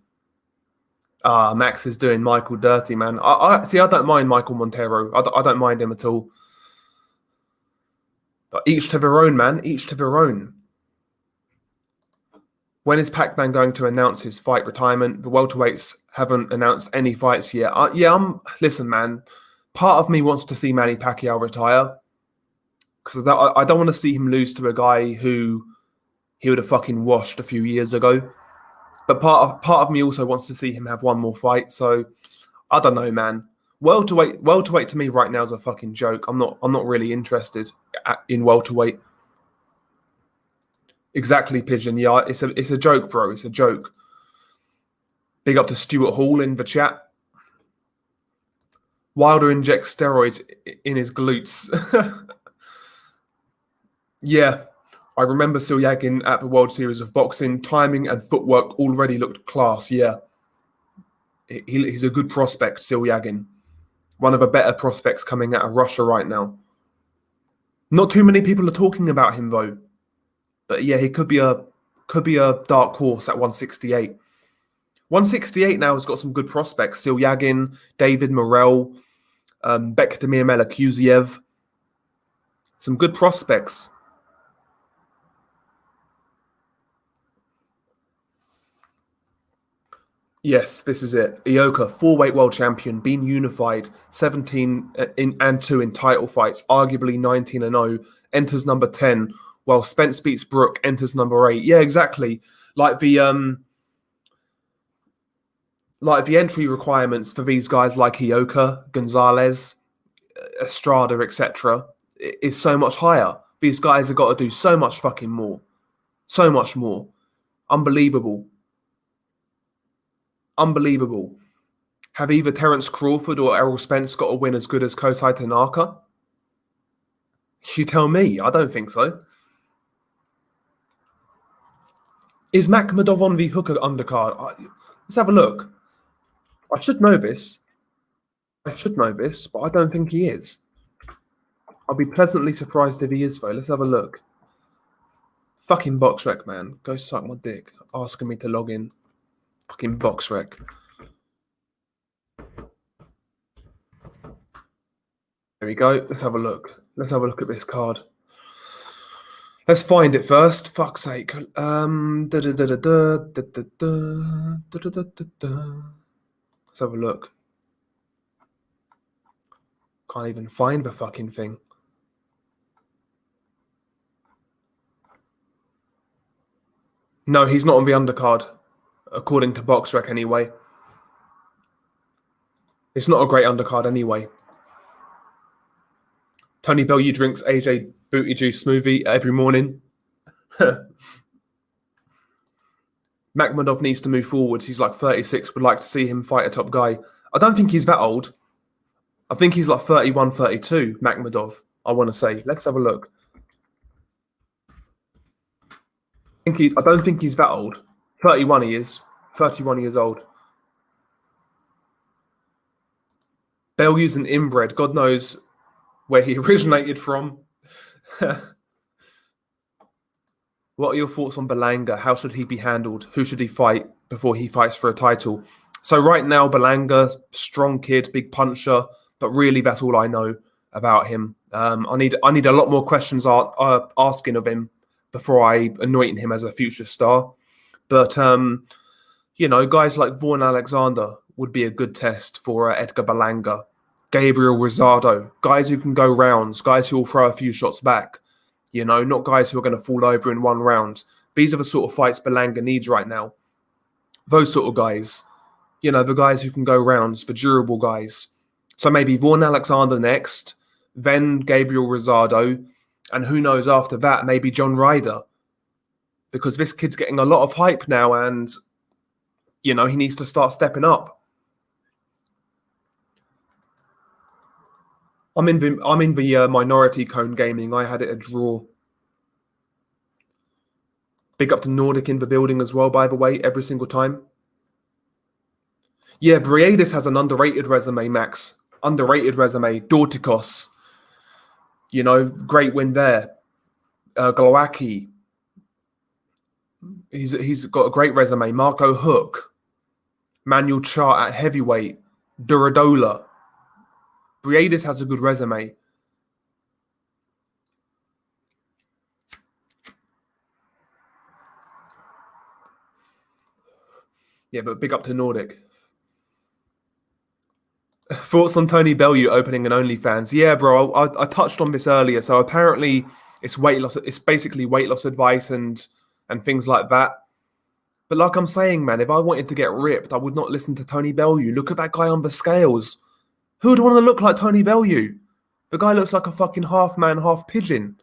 Max is doing Michael dirty, man. I don't mind Michael Montero. I don't mind him at all. But each to their own, man. Each to their own. When is Pac-Man going to announce his fight retirement? The welterweights haven't announced any fights yet. Listen, man. Part of me wants to see Manny Pacquiao retire because I don't want to see him lose to a guy who he would have fucking washed a few years ago. But part of me also wants to see him have one more fight. So I don't know, man. Welterweight to me right now is a fucking joke. I'm not really interested in welterweight. Exactly, Pigeon. Yeah, it's a joke, bro. It's a joke. Big up to Stuart Hall in the chat. Wilder injects steroids in his glutes. Yeah, I remember Silyagin at the World Series of Boxing. Timing and footwork already looked class, yeah. He's a good prospect, Silyagin. One of the better prospects coming out of Russia right now. Not too many people are talking about him, though. But yeah, he could be a dark horse at 168. 168 now has got some good prospects. Silyagin, David Morrell, Bekdamir Melakuziev. Some good prospects. Yes, this is it. Ioka, 4-weight world champion, been unified, 17-2 in title fights, arguably 19-0, enters number 10, while Spence beats Brook, enters number 8. Yeah, exactly. Like the entry requirements for these guys like Ioka, Gonzalez, Estrada, etc., is so much higher. These guys have got to do so much fucking more. So much more. Unbelievable. Unbelievable. Have either Terence Crawford or Errol Spence got a win as good as Kota Tanaka? You tell me. I don't think so. Is Makhmudov on the Hooker undercard? Let's have a look. I should know this, but I don't think he is. I'll be pleasantly surprised if he is, though. Let's have a look. Fucking BoxRec, man. Go suck my dick. Asking me to log in. Fucking BoxRec. There we go. Let's have a look. Let's have a look at this card. Let's find it first. Fuck's sake. Let's have a look. Can't even find the fucking thing. No, he's not on the undercard, according to BoxRec anyway. It's not a great undercard anyway. Tony Bellew drinks AJ Booty Juice smoothie every morning. Makhmudov needs to move forwards. He's like 36. Would like to see him fight a top guy. I don't think he's that old. I think he's like 31, 32, Makhmudov, I want to say. Let's have a look. I don't think he's that old. 31 he is. 31 years old. Bellew's an inbred. God knows where he originated from. What are your thoughts on Berlanga? How should he be handled? Who should he fight before he fights for a title? So right now, Berlanga, strong kid, big puncher, but really that's all I know about him. I need a lot more questions asking of him before I anoint him as a future star. But, guys like Vaughan Alexander would be a good test for Edgar Berlanga. Gabriel Rosado, guys who can go rounds, guys who will throw a few shots back. Not guys who are going to fall over in one round. These are the sort of fights Berlanga needs right now. Those sort of guys. The guys who can go rounds, the durable guys. So maybe Vaughan Alexander next, then Gabriel Rosado, and who knows after that, maybe John Ryder. Because this kid's getting a lot of hype now and, he needs to start stepping up. I'm in the minority cone gaming. I had it a draw. Big up to Nordic in the building as well, by the way, every single time. Yeah, Briedis has an underrated resume, Max. Underrated resume. Dorticos. Great win there. Glowacki. He's got a great resume. Marco Hook. Manuel Chart at heavyweight. Duradola. Briedis has a good resume. Yeah, but big up to Nordic. Thoughts on Tony Bellew opening an OnlyFans? Yeah, bro, I touched on this earlier. So apparently it's weight loss. It's basically weight loss advice and things like that. But like I'm saying, man, if I wanted to get ripped, I would not listen to Tony Bellew. Look at that guy on the scales. Who would want to look like Tony Bellew? The guy looks like a fucking half man, half pigeon.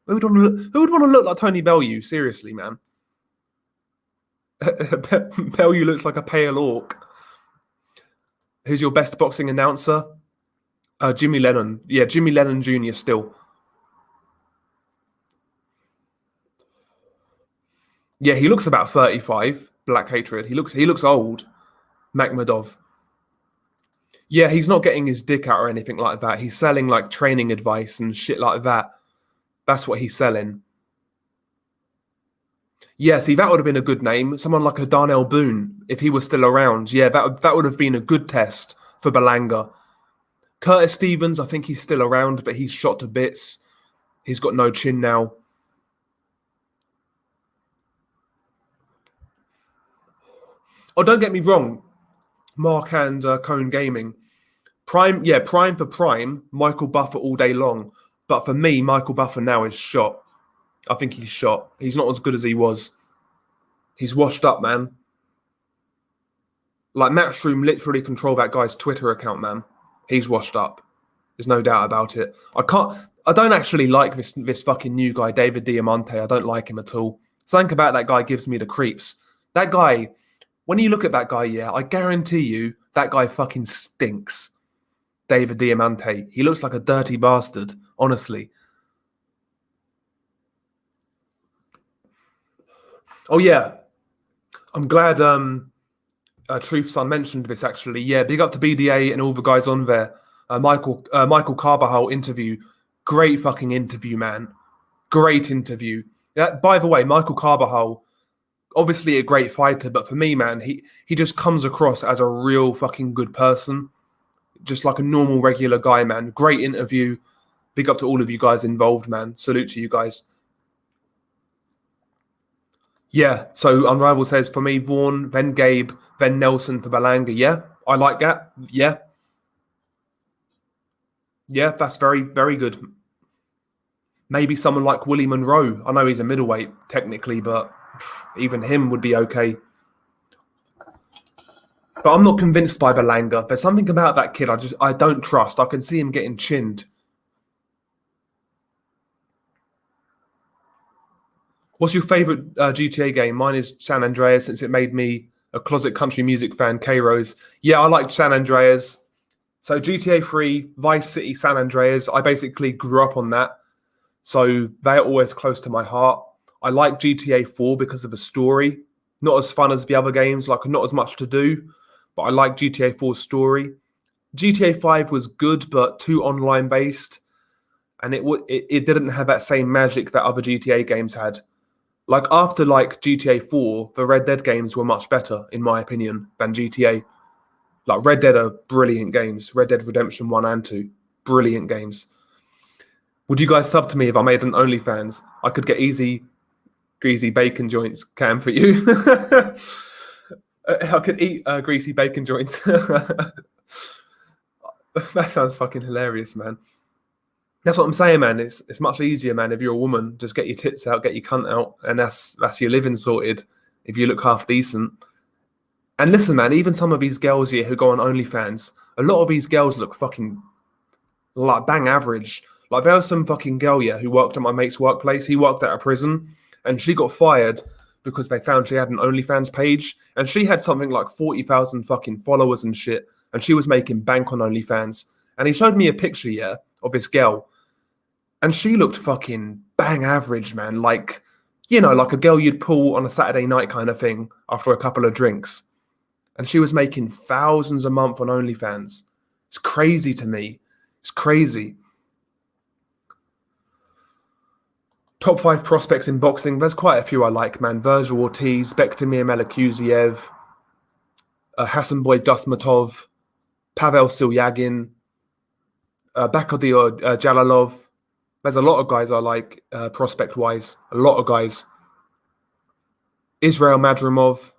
Who would want to look like Tony Bellew? Seriously, man. Bellew looks like a pale orc. Who's your best boxing announcer? Jimmy Lennon. Yeah, Jimmy Lennon Jr. still. Yeah, he looks about 35, Black Hatred. He looks old, Makhmudov. Yeah, he's not getting his dick out or anything like that. He's selling like training advice and shit like that. That's what he's selling. Yeah, see, that would have been a good name. Someone like a Darnell Boone, if he was still around. Yeah, that would have been a good test for Berlanga. Curtis Stevens, I think he's still around, but he's shot to bits. He's got no chin now. Oh, don't get me wrong. Mark and Cone Gaming. Prime for prime, Michael Buffer all day long. But for me, Michael Buffer now is shot. I think he's shot. He's not as good as he was. He's washed up, man. Like, Matchroom literally control that guy's Twitter account, man. He's washed up. There's no doubt about it. I don't actually like this fucking new guy, David Diamante. I don't like him at all. Something about that guy gives me the creeps. That guy, when you look at that guy, yeah, I guarantee you that guy fucking stinks. David Diamante. He looks like a dirty bastard, honestly. Oh, yeah. I'm glad Truth Son mentioned this, actually. Yeah, big up to BDA and all the guys on there. Michael Carbajal interview. Great fucking interview, man. Great interview. Yeah. By the way, Michael Carbajal, obviously a great fighter, but for me, man, he just comes across as a real fucking good person, just like a normal, regular guy, man. Great interview. Big up to all of you guys involved, man. Salute to you guys. Yeah. So Unrivaled says for me, Vaughan, then Gabe, then Nelson for Berlanga. Yeah, I like that. Yeah. Yeah, that's very, very good. Maybe someone like Willie Monroe. I know he's a middleweight technically, but even him would be okay. But I'm not convinced by Berlanga. There's something about that kid I don't trust. I can see him getting chinned. What's your favorite GTA game? Mine is San Andreas, since it made me a closet country music fan. K-Rose. Yeah, I like San Andreas. So GTA 3, Vice City, San Andreas. I basically grew up on that. So they're always close to my heart. I like GTA 4 because of the story. Not as fun as the other games, like not as much to do, but I like GTA 4's story. GTA 5 was good, but too online based, and it didn't have that same magic that other GTA games had. Like after like GTA 4, the Red Dead games were much better, in my opinion, than GTA. Like Red Dead are brilliant games. Red Dead Redemption 1 and 2, brilliant games. Would you guys sub to me if I made an OnlyFans? I could get easy, greasy bacon joints cam for you. I could eat greasy bacon joints. That sounds fucking hilarious, man. That's what I'm saying, man. It's much easier, man. If you're a woman, just get your tits out, get your cunt out, and that's your living sorted. If you look half decent. And listen, man, even some of these girls here who go on OnlyFans, a lot of these girls look fucking like bang average. Like there was some fucking girl, yeah, who worked at my mate's workplace. He worked at a prison, and she got fired because they found she had an OnlyFans page, and she had something like 40,000 fucking followers and shit, and she was making bank on OnlyFans. And he showed me a picture, yeah, of this girl, and she looked fucking bang average, man. Like, you know, like a girl you'd pull on a Saturday night kind of thing after a couple of drinks. And she was making thousands a month on OnlyFans. It's crazy to me. It's crazy. Top 5 prospects in boxing. There's quite a few I like, man. Virgil Ortiz, Bektemir Melikuziev, Hassanboy Dusmatov, Pavel Silyagin, Bakodir Jalalov. There's a lot of guys I like prospect-wise. A lot of guys. Israel Madrimov.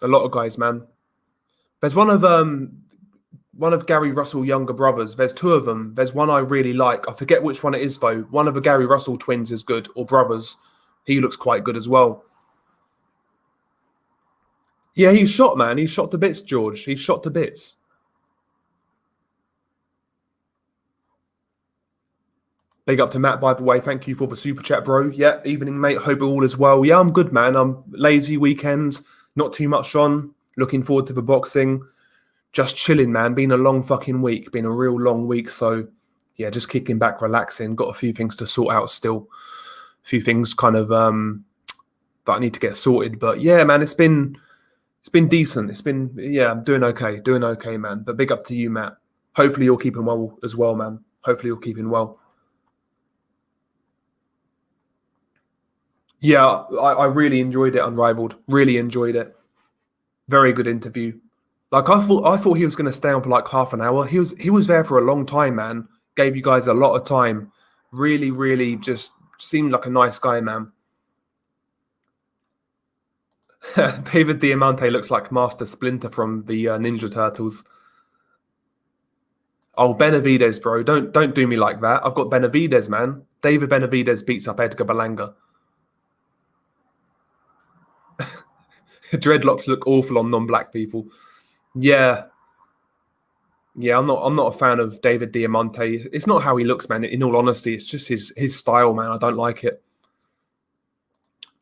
A lot of guys, man. There's one of Gary Russell younger brothers. There's 2 of them. There's one I really like. I forget which one it is though. One of the Gary Russell twins is good, or brothers. He looks quite good as well. Yeah, he's shot, man. He's shot to bits, George. He's shot to bits. Big up to Matt, by the way. Thank you for the super chat, bro. Yeah, evening, mate. Hope all is well. Yeah, I'm good, man. I'm lazy weekends. Not too much on. Looking forward to the boxing. Just chilling, man. Been a long fucking week. Been a real long week. So, yeah, just kicking back, relaxing. Got a few things to sort out still. A few things kind of that I need to get sorted. But yeah, man, it's been decent. I'm doing okay, man. But big up to you, Matt. Hopefully you're keeping well as well, man. Hopefully you're keeping well. Yeah, I really enjoyed it, Unrivaled. Really enjoyed it. Very good interview. Like I thought he was going to stay on for like half an hour. He was there for a long time, man. Gave you guys a lot of time. Really, really just seemed like a nice guy, man. David Diamante looks like Master Splinter from the Ninja Turtles. Oh, Benavidez, bro. Don't do me like that. I've got Benavidez, man. David Benavidez beats up Edgar Berlanga. Dreadlocks look awful on non-black people. Yeah, I'm not a fan of David Diamante. It's not how he looks, man. In all honesty, it's just his style, man. I don't like it.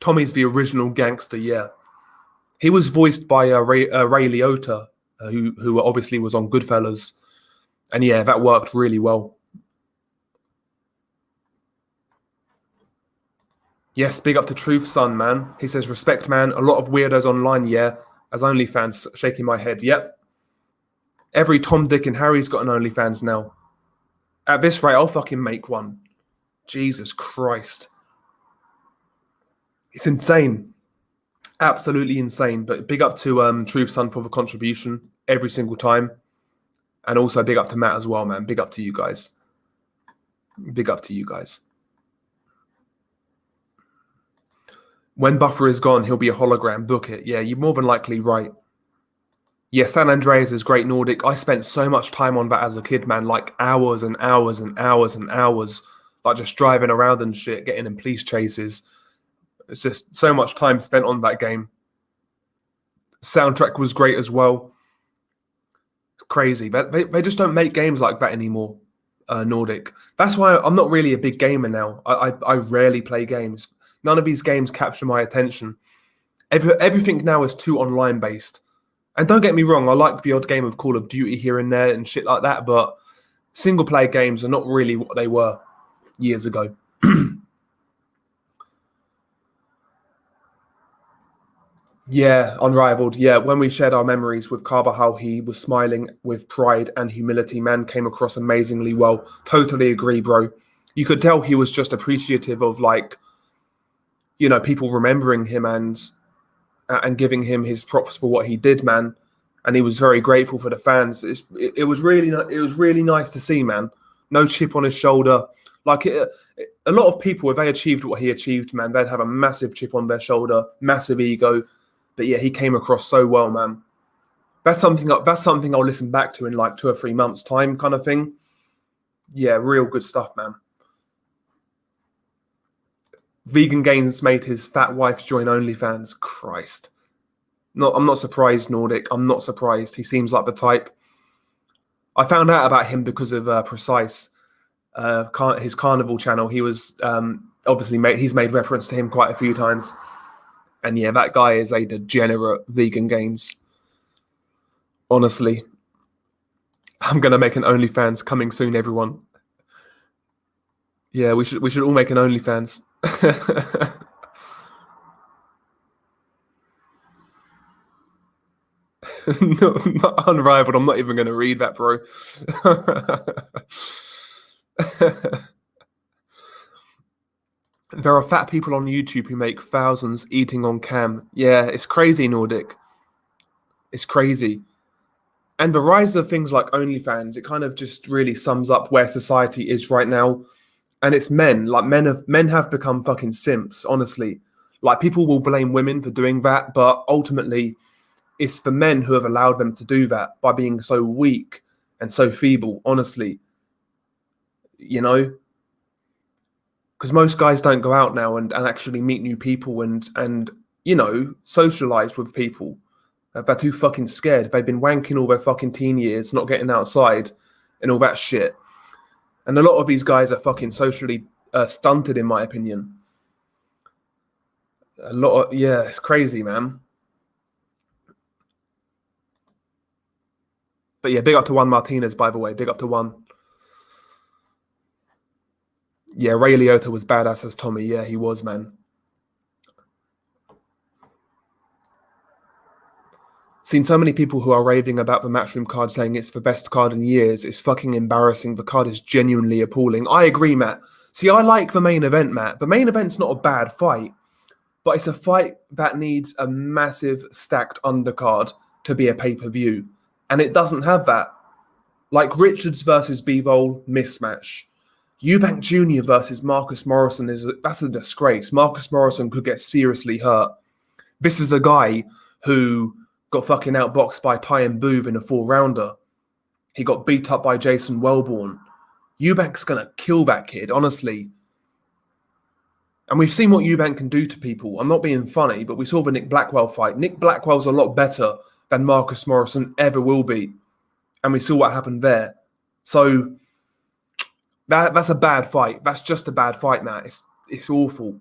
Tommy's the original gangster. Yeah, he was voiced by Ray Liotta, who obviously was on Goodfellas, and yeah, that worked really well. Yes, big up to Truth Son, man. He says, respect, man. A lot of weirdos online, yeah. As OnlyFans, shaking my head. Yep. Every Tom, Dick, and Harry's got an OnlyFans now. At this rate, I'll fucking make one. Jesus Christ. It's insane. Absolutely insane. But big up to Truth Son for the contribution every single time. And also big up to Matt as well, man. Big up to you guys. Big up to you guys. When Buffer is gone, he'll be a hologram. Book it. Yeah, you're more than likely right. Yeah, San Andreas is great Nordic. I spent so much time on that as a kid, man. Like hours and hours and hours and hours. Like just driving around and shit, getting in police chases. It's just so much time spent on that game. Soundtrack was great as well. Crazy. But they just don't make games like that anymore, Nordic. That's why I'm not really a big gamer now. I rarely play games. None of these games capture my attention. Everything now is too online based. And don't get me wrong, I like the odd game of Call of Duty here and there and shit like that, but single player games are not really what they were years ago. Yeah, unrivaled. Yeah, when we shared our memories with Carvajal, he was smiling with pride and humility. Man came across amazingly well. Totally agree, bro. You could tell he was just appreciative of, like, you know, people remembering him and giving him his props for what he did, man. And he was very grateful for the fans. It was really nice to see, man. No chip on his shoulder. Like a lot of people, if they achieved what he achieved, man, they'd have a massive chip on their shoulder, massive ego. But yeah, he came across so well, man. That's something I'll listen back to in like 2 or 3 months' time, kind of thing. Yeah, real good stuff, man. Vegan Gains made his fat wife join OnlyFans. Christ. No, I'm not surprised, Nordic. I'm not surprised. He seems like the type. I found out about him because of Precise, his carnival channel. He was obviously he's made reference to him quite a few times. And yeah, that guy is a degenerate. Vegan Gains. Honestly. I'm going to make an OnlyFans coming soon, everyone. Yeah, we should all make an OnlyFans. No, not unrivaled. I'm not even going to read that, bro. There are fat people on YouTube who make thousands eating on cam. Yeah, it's crazy, Nordic. It's crazy. And the rise of things like OnlyFans, it kind of just really sums up where society is right now. And it's men. Like men have become fucking simps, honestly. Like people will blame women for doing that, but ultimately it's the men who have allowed them to do that by being so weak and so feeble, honestly. You know? Because most guys don't go out now and actually meet new people and you know, socialize with people. They're too fucking scared. They've been wanking all their fucking teen years, not getting outside and all that shit. And a lot of these guys are fucking socially stunted, in my opinion. Yeah, it's crazy, man. But yeah, big up to Juan Martinez, by the way. Big up to Juan. Yeah, Ray Liotta was badass as Tommy. Yeah, he was, man. Seen so many people who are raving about the Matchroom card, saying it's the best card in years. It's fucking embarrassing. The card is genuinely appalling. I agree, Matt. See, I like the main event, Matt. The main event's not a bad fight, but it's a fight that needs a massive stacked undercard to be a pay-per-view. And it doesn't have that. Like Richards versus Bivol, mismatch. Eubank Jr. versus Marcus Morrison, that's a disgrace. Marcus Morrison could get seriously hurt. This is a guy who got fucking outboxed by Tyan Booth in a 4-rounder. He got beat up by Jason Wellborn. Eubank's going to kill that kid, honestly. And we've seen what Eubank can do to people. I'm not being funny, but we saw the Nick Blackwell fight. Nick Blackwell's a lot better than Marcus Morrison ever will be. And we saw what happened there. So that's a bad fight. That's just a bad fight, Matt. It's awful.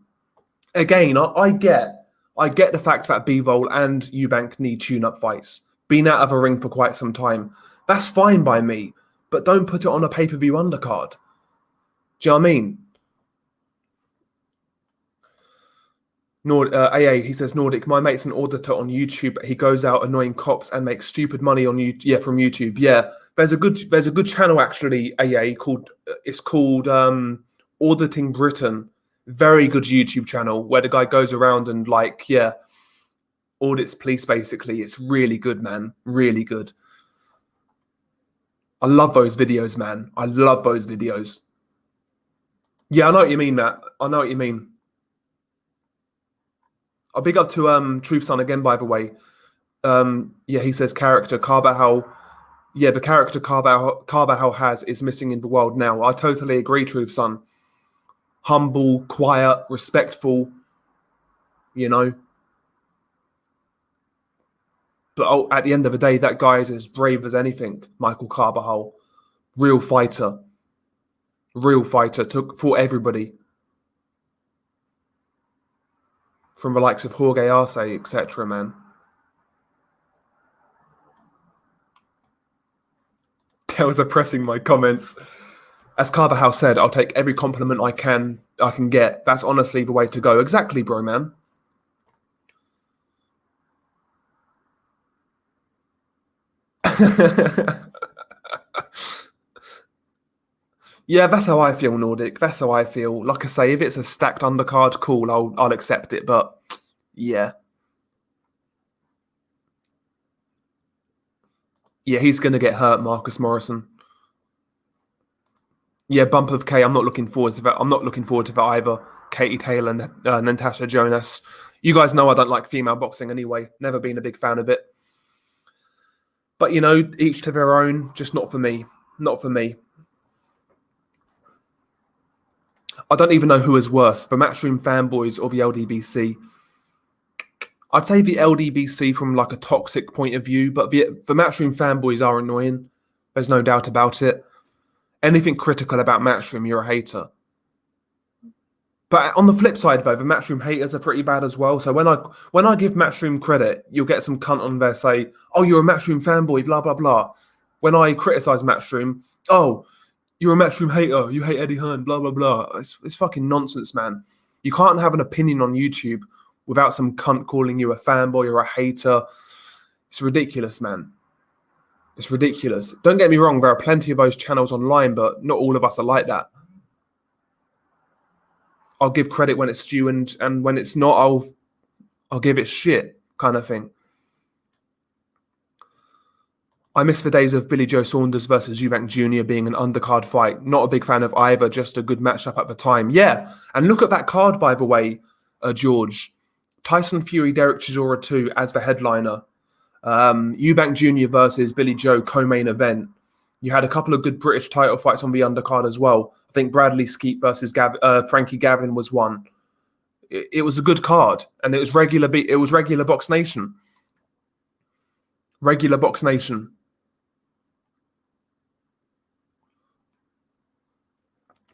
Again, I get the fact that Bivol and Eubank need tune-up fights. Been out of a ring for quite some time. That's fine by me, but don't put it on a pay-per-view undercard. Do you know what I mean? AA, he says, Nordic, my mate's an auditor on YouTube. He goes out annoying cops and makes stupid money on YouTube. Yeah, from YouTube. Yeah, there's a good channel actually, AA, called Auditing Britain, Very good YouTube channel where the guy goes around and like, yeah, audits police basically. It's really good, man. Really good. I love those videos, man. I love those videos. Yeah, I know what you mean, Matt. I know what you mean. I'll big up to Truth Son again, by the way. Yeah, he says character Carvajal. Yeah, the character Carvajal has is missing in the world now. I totally agree, Truth Son. Humble, quiet, respectful, you know. But at the end of the day, that guy is as brave as anything, Michael Carvajal. Real fighter. Real fighter. Fought everybody. From the likes of Jorge Arce, etc., man. Tales are pressing my comments. As Carvajal said, I'll take every compliment I can get. That's honestly the way to go. Exactly, bro, man. Yeah, that's how I feel, Nordic. That's how I feel. Like I say, if it's a stacked undercard, cool, I'll accept it. But yeah. Yeah, he's going to get hurt, Marcus Morrison. Yeah, bump of K. I'm not looking forward to that. I'm not looking forward to that either. Katie Taylor and Natasha Jonas. You guys know I don't like female boxing anyway. Never been a big fan of it. But, you know, each to their own. Just not for me. Not for me. I don't even know who is worse, the Matchroom fanboys or the LDBC. I'd say the LDBC from like a toxic point of view, but the Matchroom fanboys are annoying. There's no doubt about it. Anything critical about Matchroom, you're a hater. But on the flip side, though, the Matchroom haters are pretty bad as well. So when I give Matchroom credit, you'll get some cunt on there say, "Oh, you're a Matchroom fanboy," blah blah blah. When I criticize Matchroom, "Oh, you're a Matchroom hater. You hate Eddie Hearn," blah blah blah. It's fucking nonsense, man. You can't have an opinion on YouTube without some cunt calling you a fanboy or a hater. It's ridiculous, man. It's ridiculous. Don't get me wrong, there are plenty of those channels online, but not all of us are like that. I'll give credit when it's due, and when it's not, I'll give it shit, kind of thing. I miss the days of Billy Joe Saunders versus Eubank Jr. being an undercard fight. Not a big fan of either, just a good matchup at the time. Yeah, and look at that card, by the way, George. Tyson Fury, Derek Chisora 2 as the headliner. Eubank Jr. versus Billy Joe co-main event. You had a couple of good British title fights on the undercard as well. I think Bradley Skeet versus Frankie Gavin was one. It was a good card, and it was regular. It was regular Box Nation. Regular Box Nation.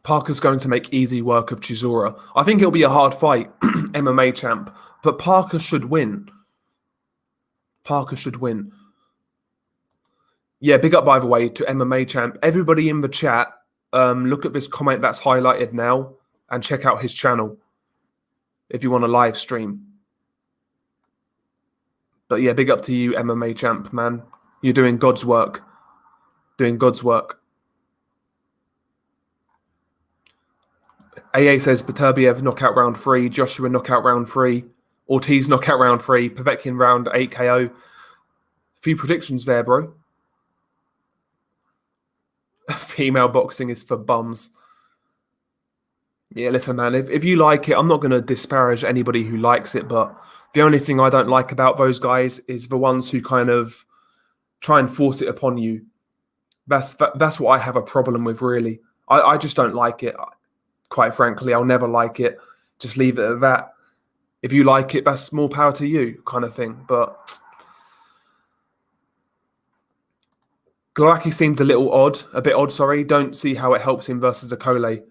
Parker's going to make easy work of Chisora. I think it'll be a hard fight, MMA champ, but Parker should win. Parker should win. Yeah, big up, by the way, to MMA champ. Everybody in the chat, look at this comment that's highlighted now and check out his channel if you want a live stream. But yeah, big up to you, MMA champ, man. You're doing God's work. Doing God's work. AA says Beterbiev knockout round 3, Joshua knockout round 3, Ortiz knockout round 3, Povetkin round 8 KO. Few predictions there, bro. Female boxing is for bums. Yeah, listen, man, if you like it, I'm not going to disparage anybody who likes it, but the only thing I don't like about those guys is the ones who kind of try and force it upon you. That's what I have a problem with, really. I just don't like it. Quite frankly, I'll never like it. Just leave it at that. If you like it, that's more power to you, kind of thing. But Glowacki seemed a bit odd, sorry. Don't see how it helps him versus Akole.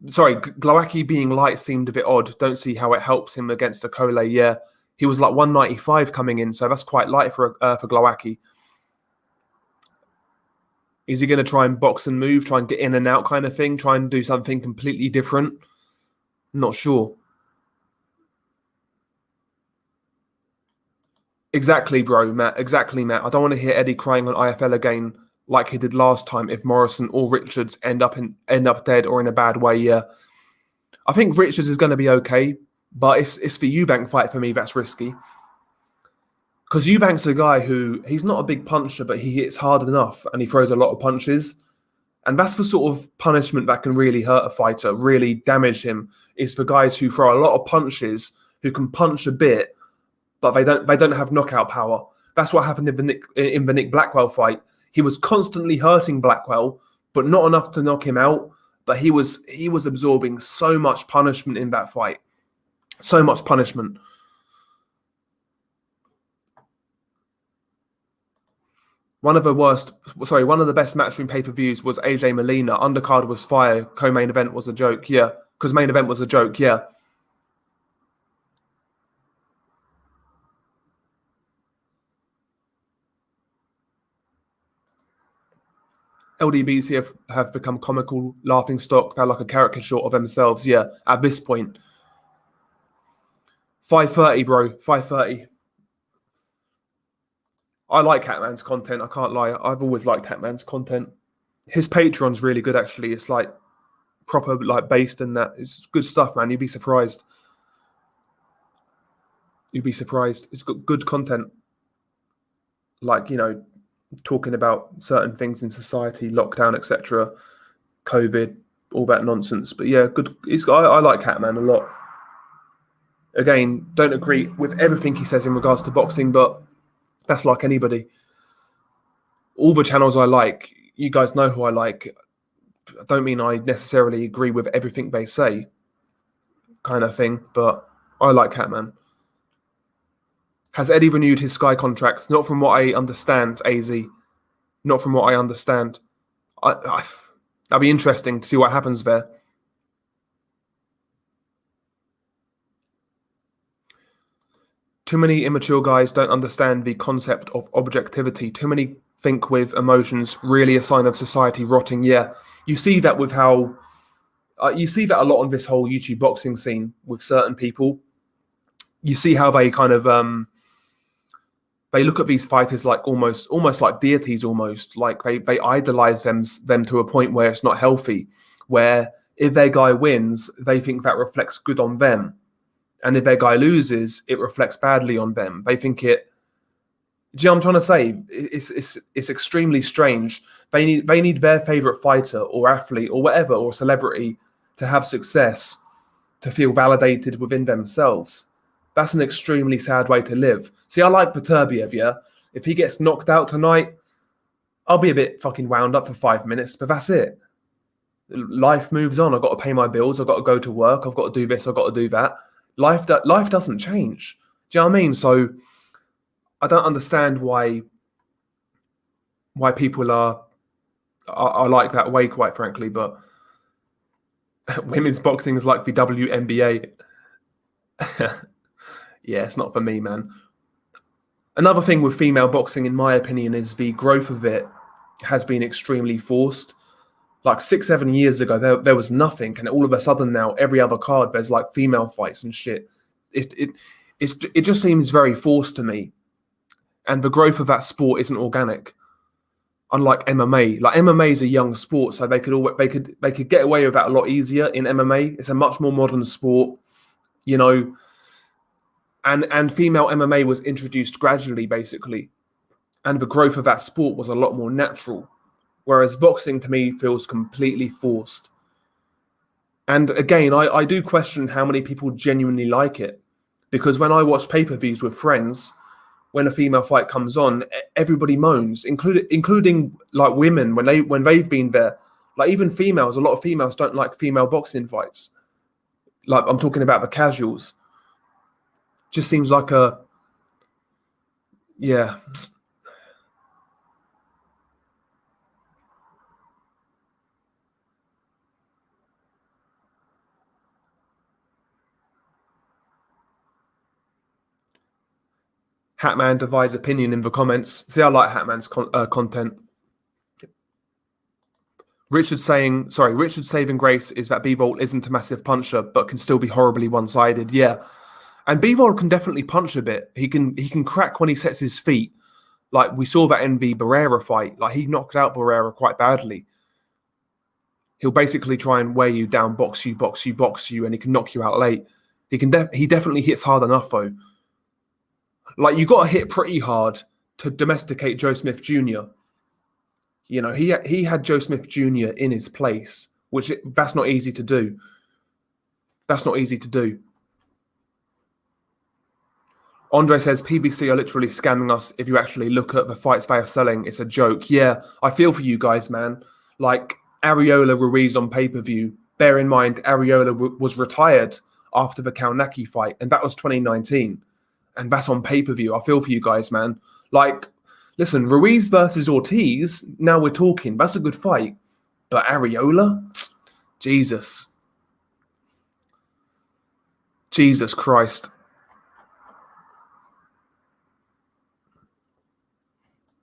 Sorry, Glowacki being light seemed a bit odd. Don't see how it helps him against Akole. Yeah, he was like 195 coming in, so that's quite light for Glowacki. Is he going to try and box and move, try and get in and out kind of thing, try and do something completely different? Not sure. Exactly, bro, Matt. Exactly, Matt. I don't want to hear Eddie crying on IFL again like he did last time if Morrison or Richards end up dead or in a bad way. Yeah, I think Richards is going to be okay, but it's the Eubank fight for me that's risky. Because Eubank's a guy who, he's not a big puncher, but he hits hard enough and he throws a lot of punches. And that's the sort of punishment that can really hurt a fighter, really damage him, is for guys who throw a lot of punches, who can punch a bit, but they don't have knockout power. That's what happened in the Nick Blackwell fight. He was constantly hurting Blackwell, but not enough to knock him out. But he was absorbing so much punishment in that fight. So much punishment. One of the best Matchroom pay-per-views was AJ Molina. Undercard was fire. Co-main event was a joke. Yeah, because main event was a joke. Yeah. LDBs have become comical, laughing stock. They're like a caricature of themselves. Yeah, at this point. 5:30, bro. 5:30. I like Hatman's content. I can't lie. I've always liked Hatman's content. His Patreon's really good, actually. It's like proper, like based in that. It's good stuff, man. You'd be surprised. You'd be surprised. It's got good content. Like, you know, talking about certain things in society, lockdown, etc., COVID, all that nonsense. But yeah, good. I like Hatman a lot. Again, don't agree with everything he says in regards to boxing, but that's like anybody. All the channels I like, you guys know who I like. I don't mean I necessarily agree with everything they say, kind of thing, but I like Hatman. Has Eddie renewed his Sky contract? Not from what I understand, AZ. Not from what I understand. That'd be interesting to see what happens there. Too many immature guys don't understand the concept of objectivity. Too many think with emotions, really a sign of society rotting. Yeah, you see that with how... you see that a lot on this whole YouTube boxing scene with certain people. You see how they kind of... they look at these fighters like almost like deities, almost. Like they idolize them to a point where it's not healthy. Where if their guy wins, they think that reflects good on them. And if their guy loses, it reflects badly on them. They think it... Do you know what I'm trying to say? It's extremely strange. They need their favorite fighter or athlete or whatever, or celebrity to have success, to feel validated within themselves. That's an extremely sad way to live. See, I like Beterbiev, yeah? If he gets knocked out tonight, I'll be a bit fucking wound up for 5 minutes, but that's it. Life moves on. I've got to pay my bills. I've got to go to work. I've got to do this. I've got to do that. Life doesn't change. Do you know what I mean? So I don't understand why people are like that way, quite frankly. But women's boxing is like the WNBA. Yeah, it's not for me, man. Another thing with female boxing, in my opinion, is the growth of it has been extremely forced. Like 6-7 years ago, there was nothing, and all of a sudden now, every other card there's like female fights and shit. It just seems very forced to me, and the growth of that sport isn't organic. Unlike MMA, like MMA is a young sport, so they could get away with that a lot easier in MMA. It's a much more modern sport, you know. And female MMA was introduced gradually, basically, and the growth of that sport was a lot more natural. Whereas boxing, to me, feels completely forced. And again, I do question how many people genuinely like it. Because when I watch pay-per-views with friends, when a female fight comes on, everybody moans, including like women when they've been there. Like even females, a lot of females don't like female boxing fights. Like I'm talking about the casuals. Just seems like a... Yeah... Hatman divides opinion in the comments. See, I like Hatman's content. Richard's saving grace is that Bivol isn't a massive puncher, but can still be horribly one-sided. Yeah, and Bivol can definitely punch a bit. He can crack when he sets his feet. Like we saw that in the Barrera fight. Like he knocked out Barrera quite badly. He'll basically try and wear you down, box you, and he can knock you out late. He definitely hits hard enough though. Like, you got to hit pretty hard to domesticate Joe Smith Jr. You know, he had Joe Smith Jr. in his place, that's not easy to do. That's not easy to do. Andre says PBC are literally scamming us. If you actually look at the fights they are selling, it's a joke. Yeah, I feel for you guys, man. Like Arreola Ruiz on pay-per-view. Bear in mind, Arreola was retired after the Kalnacki fight, and that was 2019. And that's on pay-per-view. I feel for you guys, man. Like, listen, Ruiz versus Ortiz, now we're talking. That's a good fight. But Arreola? Jesus. Jesus Christ.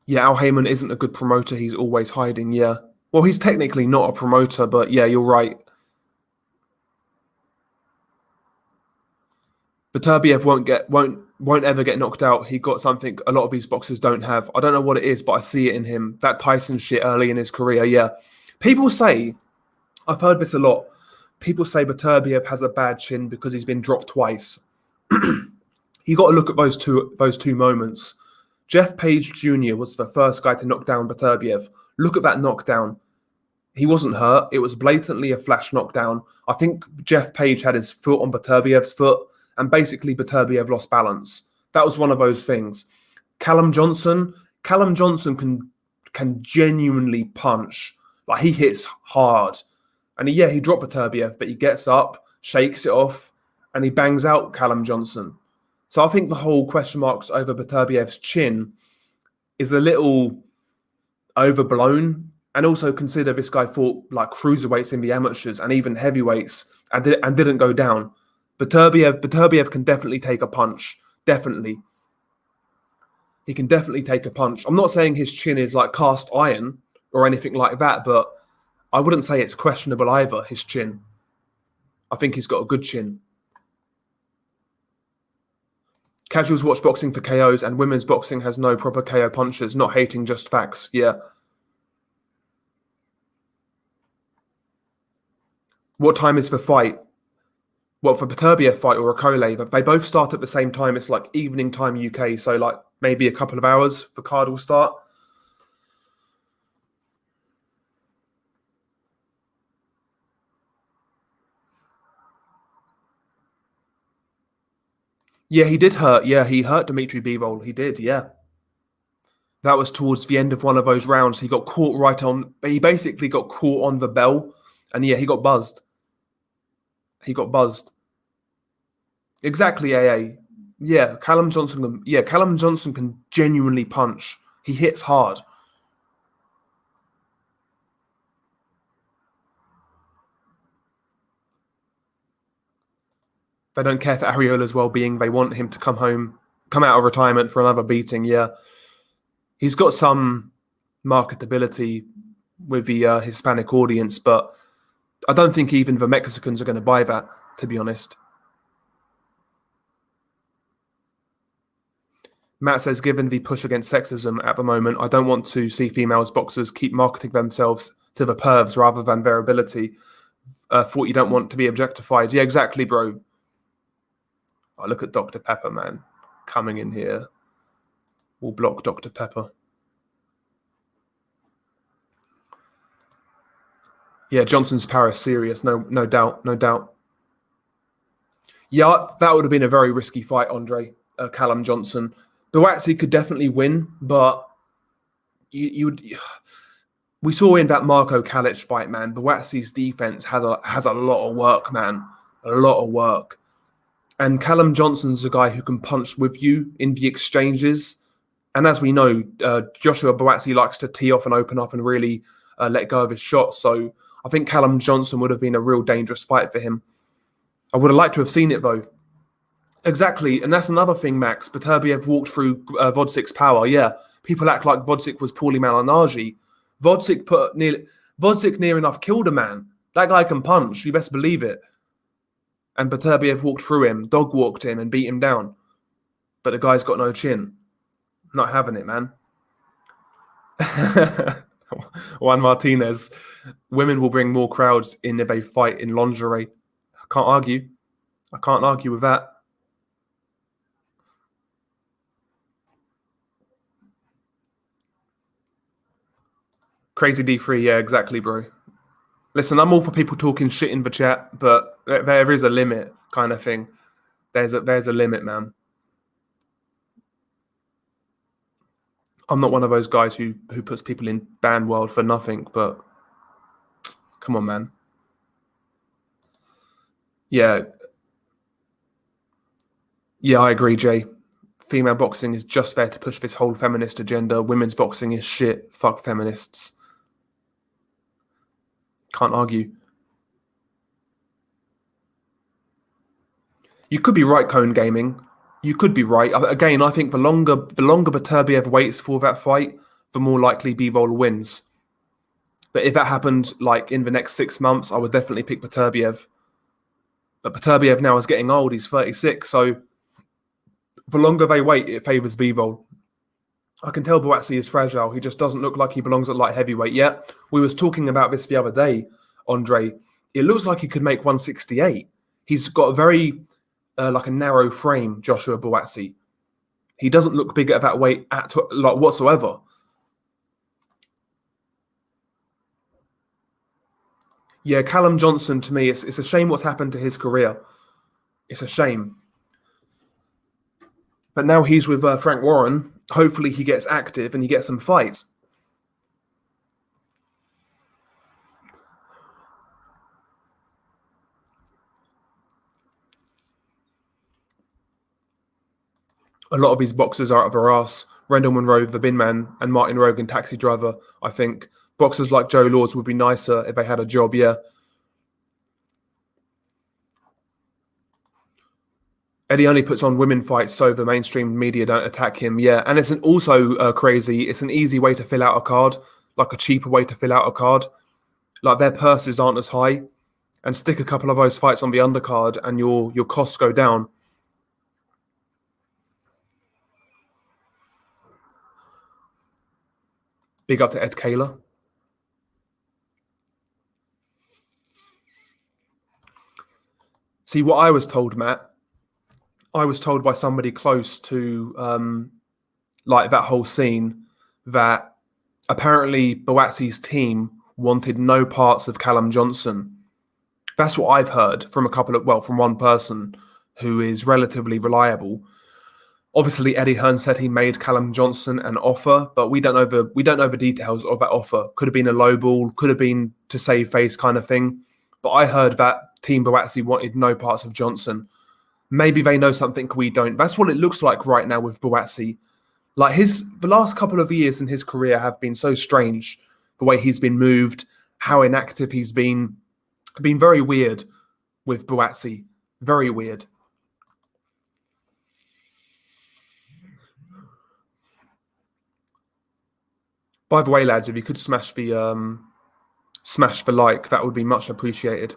Yeah, Al Heyman isn't a good promoter. He's always hiding, yeah. Well, he's technically not a promoter, but yeah, you're right. Beterbiev won't ever get knocked out. He got something a lot of these boxers don't have. I don't know what it is, but I see it in him. That Tyson shit early in his career, yeah. People say, I've heard this a lot, people say Beterbiev has a bad chin because he's been dropped twice. You got to look at those two moments. Jeff Page Jr. was the first guy to knock down Beterbiev. Look at that knockdown. He wasn't hurt. It was blatantly a flash knockdown. I think Jeff Page had his foot on Beterbiev's foot, and basically Beterbiev lost balance. That was one of those things. Callum Johnson can genuinely punch. Like, he hits hard. And he dropped Beterbiev, but he gets up, shakes it off, and he bangs out Callum Johnson. So I think the whole question marks over Beterbiev's chin is a little overblown. And also consider this guy fought like cruiserweights in the amateurs and even heavyweights and didn't go down. Beterbiev can definitely take a punch. Definitely. He can definitely take a punch. I'm not saying his chin is like cast iron or anything like that, but I wouldn't say it's questionable either, his chin. I think he's got a good chin. Casuals watch boxing for KOs, and women's boxing has no proper KO punches. Not hating, just facts. Yeah. What time is the fight? Well, for Beterbiev fight or a Kole, they both start at the same time. It's like evening time UK, so like maybe a couple of hours the card will start. Yeah, he did hurt. Yeah, he hurt Dimitri Bivol. He did, yeah. That was towards the end of one of those rounds. He got caught right on. He basically got caught on the bell. And yeah, he got buzzed. He got buzzed. Exactly, AA. Yeah, Callum Johnson can genuinely punch. He hits hard. They don't care for Arreola's well-being. They want him to come out of retirement for another beating. Yeah, he's got some marketability with the Hispanic audience, but I don't think even the Mexicans are going to buy that, to be honest. Matt says, given the push against sexism at the moment, I don't want to see females boxers keep marketing themselves to the pervs rather than their ability. Thought you don't want to be objectified. Yeah, exactly, bro. Oh, look at Dr. Pepper, man. Coming in here. We'll block Dr. Pepper. Yeah, Johnson's power is serious. No doubt. No doubt. Yeah, that would have been a very risky fight, Andre. Callum Johnson. Buatsi could definitely win, but we saw in that Marco Kalic fight, man, Buatsi's defense has a lot of work, man. A lot of work. And Callum Johnson's a guy who can punch with you in the exchanges. And as we know, Joshua Buatsi likes to tee off and open up and really let go of his shot. So I think Callum Johnson would have been a real dangerous fight for him. I would have liked to have seen it, though. Exactly. And that's another thing, Max. Beterbiev walked through Vodzik's power. Yeah. People act like Vodzik was Paulie Malignaggi. Vodzik near enough killed a man. That guy can punch. You best believe it. And Beterbiev walked through him, dog walked him and beat him down. But the guy's got no chin. Not having it, man. Juan Martinez. Women will bring more crowds in if they fight in lingerie. I can't argue. I can't argue with that. Crazy D3, yeah, exactly, bro. Listen, I'm all for people talking shit in the chat, but there is a limit, kind of thing. There's a limit, man. I'm not one of those guys who puts people in banned world for nothing, but come on, man. Yeah, I agree, Jay. Female boxing is just there to push this whole feminist agenda. Women's boxing is shit. Fuck feminists. Can't argue. You could be right, Cone Gaming. You could be right. Again, I think the longer Beterbiev waits for that fight, the more likely Bivol wins. But if that happened like in the next 6 months, I would definitely pick Beterbiev. But Beterbiev now is getting old. He's 36, so the longer they wait, it favours Bivol. I can tell Buatsi is fragile. He just doesn't look like he belongs at light heavyweight yet. We was talking about this the other day, Andre. It looks like he could make 168. He's got a very like a narrow frame, Joshua Buatsi. He doesn't look big at that weight like whatsoever. Yeah, Callum Johnson, to me, it's a shame what's happened to his career. It's a shame. But now he's with Frank Warren. Hopefully he gets active and he gets some fights. A lot of these boxers are out of their arse. Rendell Monroe, the bin man, and Martin Rogan, taxi driver, I think. Boxers like Joe Laws would be nicer if they had a job, yeah. Eddie only puts on women fights so the mainstream media don't attack him, yeah. And it's also crazy. It's an easy way to fill out a card, like a cheaper way to fill out a card. Like their purses aren't as high. And stick a couple of those fights on the undercard and your costs go down. Big up to Ed Kaler. See, what I was told, Matt, I was told by somebody close to like that whole scene that apparently Buatsi's team wanted no parts of Callum Johnson. That's what I've heard from from one person who is relatively reliable. Obviously, Eddie Hearn said he made Callum Johnson an offer, but we don't know the details of that offer. Could have been a low ball, could have been to save face kind of thing. But I heard that Team Buatsi wanted no parts of Johnson. Maybe they know something we don't. That's what it looks like right now with Buatsi. Like the last couple of years in his career have been so strange. The way he's been moved, how inactive he's been very weird with Buatsi. Very weird. By the way, lads, if you could smash the like, that would be much appreciated.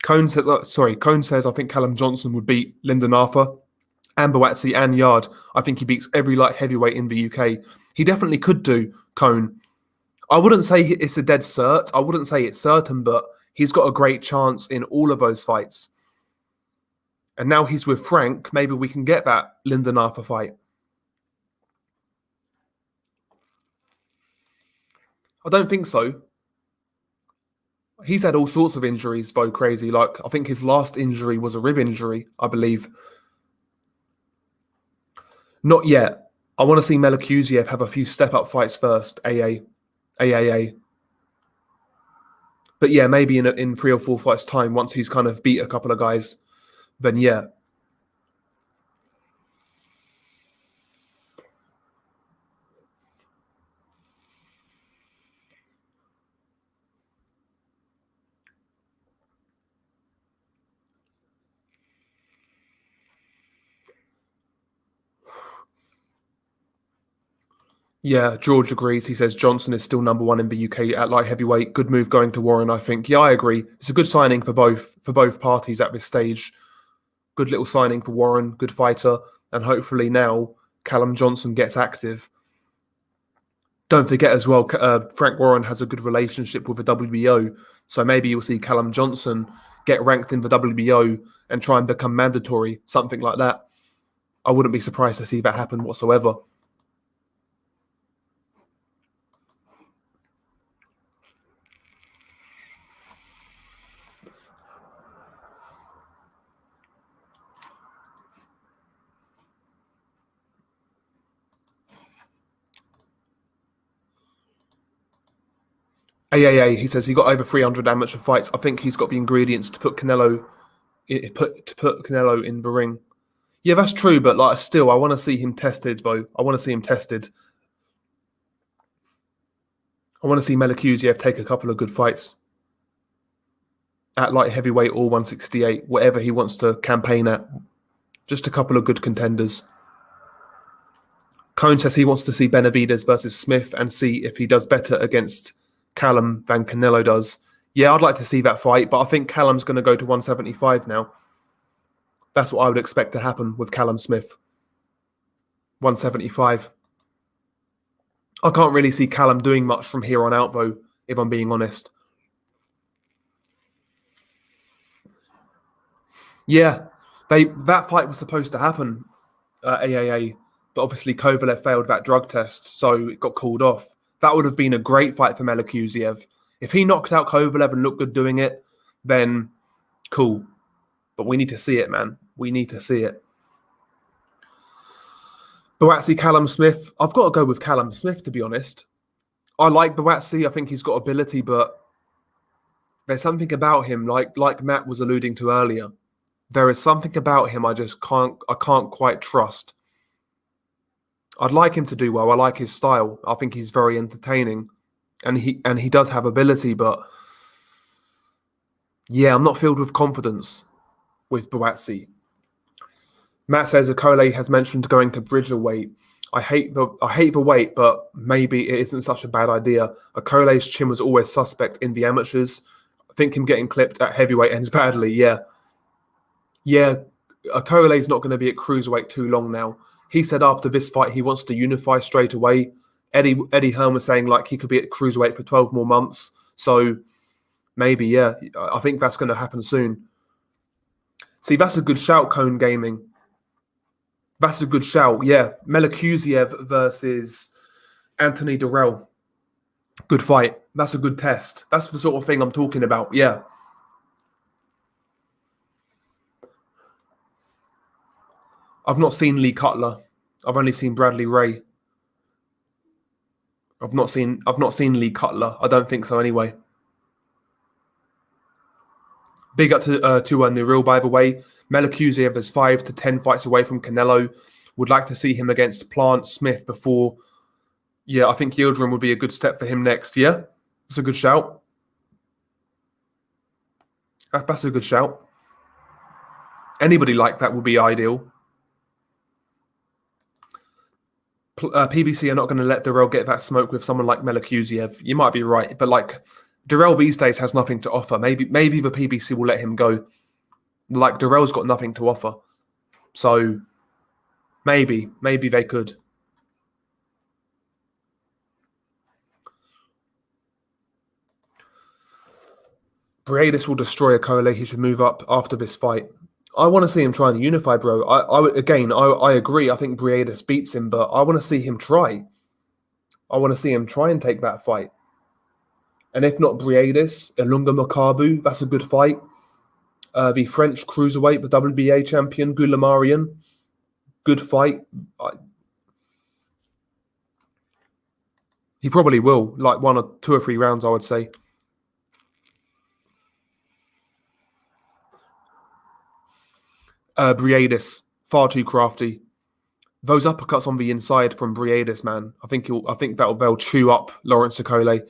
Cone says, I think Callum Johnson would beat Lyndon Arthur and Buatsi and Yard. I think he beats every light heavyweight in the UK. He definitely could do, Cone. I wouldn't say it's a dead cert. I wouldn't say it's certain, but he's got a great chance in all of those fights. And now he's with Frank. Maybe we can get that Lyndon Arthur fight. I don't think so. He's had all sorts of injuries, though, crazy. Like, I think his last injury was a rib injury, I believe. Not yet. I want to see Melikuziev have a few step-up fights first, AAA. But yeah, maybe in 3 or 4 fights' time, once he's kind of beat a couple of guys, then yeah. Yeah, George agrees. He says Johnson is still number 1 in the UK at light heavyweight. Good move going to Warren, I think. Yeah, I agree. It's a good signing for both parties at this stage. Good little signing for Warren, good fighter, and hopefully now Callum Johnson gets active. Don't forget as well, Frank Warren has a good relationship with the WBO, so maybe you'll see Callum Johnson get ranked in the WBO and try and become mandatory, something like that. I wouldn't be surprised to see that happen whatsoever. AAA, he says he got over 300 amateur fights. I think he's got the ingredients to put Canelo in the ring. Yeah, that's true, but like still, I want to see him tested, though. I want to see him tested. I want to see Melikuziev take a couple of good fights at light heavyweight or 168, whatever he wants to campaign at. Just a couple of good contenders. Cone says he wants to see Benavidez versus Smith and see if he does better against Callum than Canelo does. Yeah, I'd like to see that fight, but I think Callum's going to go to 175 now. That's what I would expect to happen with Callum Smith. 175. I can't really see Callum doing much from here on out, though, if I'm being honest. Yeah, that fight was supposed to happen, AAA, but obviously Kovalev failed that drug test, so it got called off. That would have been a great fight for Melikuziev. If he knocked out Kovalev and looked good doing it, then cool. But we need to see it, man. We need to see it. Buatsi, Callum Smith. I've got to go with Callum Smith, to be honest. I like Buatsi. I think he's got ability, but there's something about him, like Matt was alluding to earlier. There is something about him I can't quite trust. I'd like him to do well. I like his style. I think he's very entertaining. And he does have ability, but yeah, I'm not filled with confidence with Buatsi. Matt says Okolie has mentioned going to Bridgerweight. I hate the weight, but maybe it isn't such a bad idea. Okolie's chin was always suspect in the amateurs. I think him getting clipped at heavyweight ends badly. Yeah, Okolie's not going to be at cruiserweight too long now. He said after this fight he wants to unify straight away. Eddie Hearn was saying like he could be at cruiserweight for 12 more months. So maybe, yeah, I think that's going to happen soon. See, that's a good shout, Cone Gaming. That's a good shout, yeah. Melikuziev versus Anthony Durrell. Good fight. That's a good test. That's the sort of thing I'm talking about, yeah. I've not seen Lee Cutler. I've only seen Bradley Ray. I've not seen Lee Cutler. I don't think so anyway. Big up to Nuril, by the way. Melikuziev is 5 to 10 fights away from Canelo. Would like to see him against Plant Smith before. Yeah, I think Yildirim would be a good step for him next. Yeah, that's a good shout. That's a good shout. Anybody like that would be ideal. PBC are not going to let Durrell get that smoke with someone like Melikuziev. You might be right, but like Durrell these days has nothing to offer. Maybe the PBC will let him go. Like Durrell's got nothing to offer, so maybe they could. Briedis will destroy Okolie. He should move up after this fight. I want to see him try and unify, bro. I agree. I think Briedis beats him, but I want to see him try. I want to see him try and take that fight. And if not Briedis, Ilunga Makabu, that's a good fight. The French cruiserweight, the WBA champion, Goulamarian, good fight. He probably will, like 1 or 2 or 3 rounds, I would say. Briedis, far too crafty. Those uppercuts on the inside from Briedis, man. I think they'll chew up Lawrence Okolie.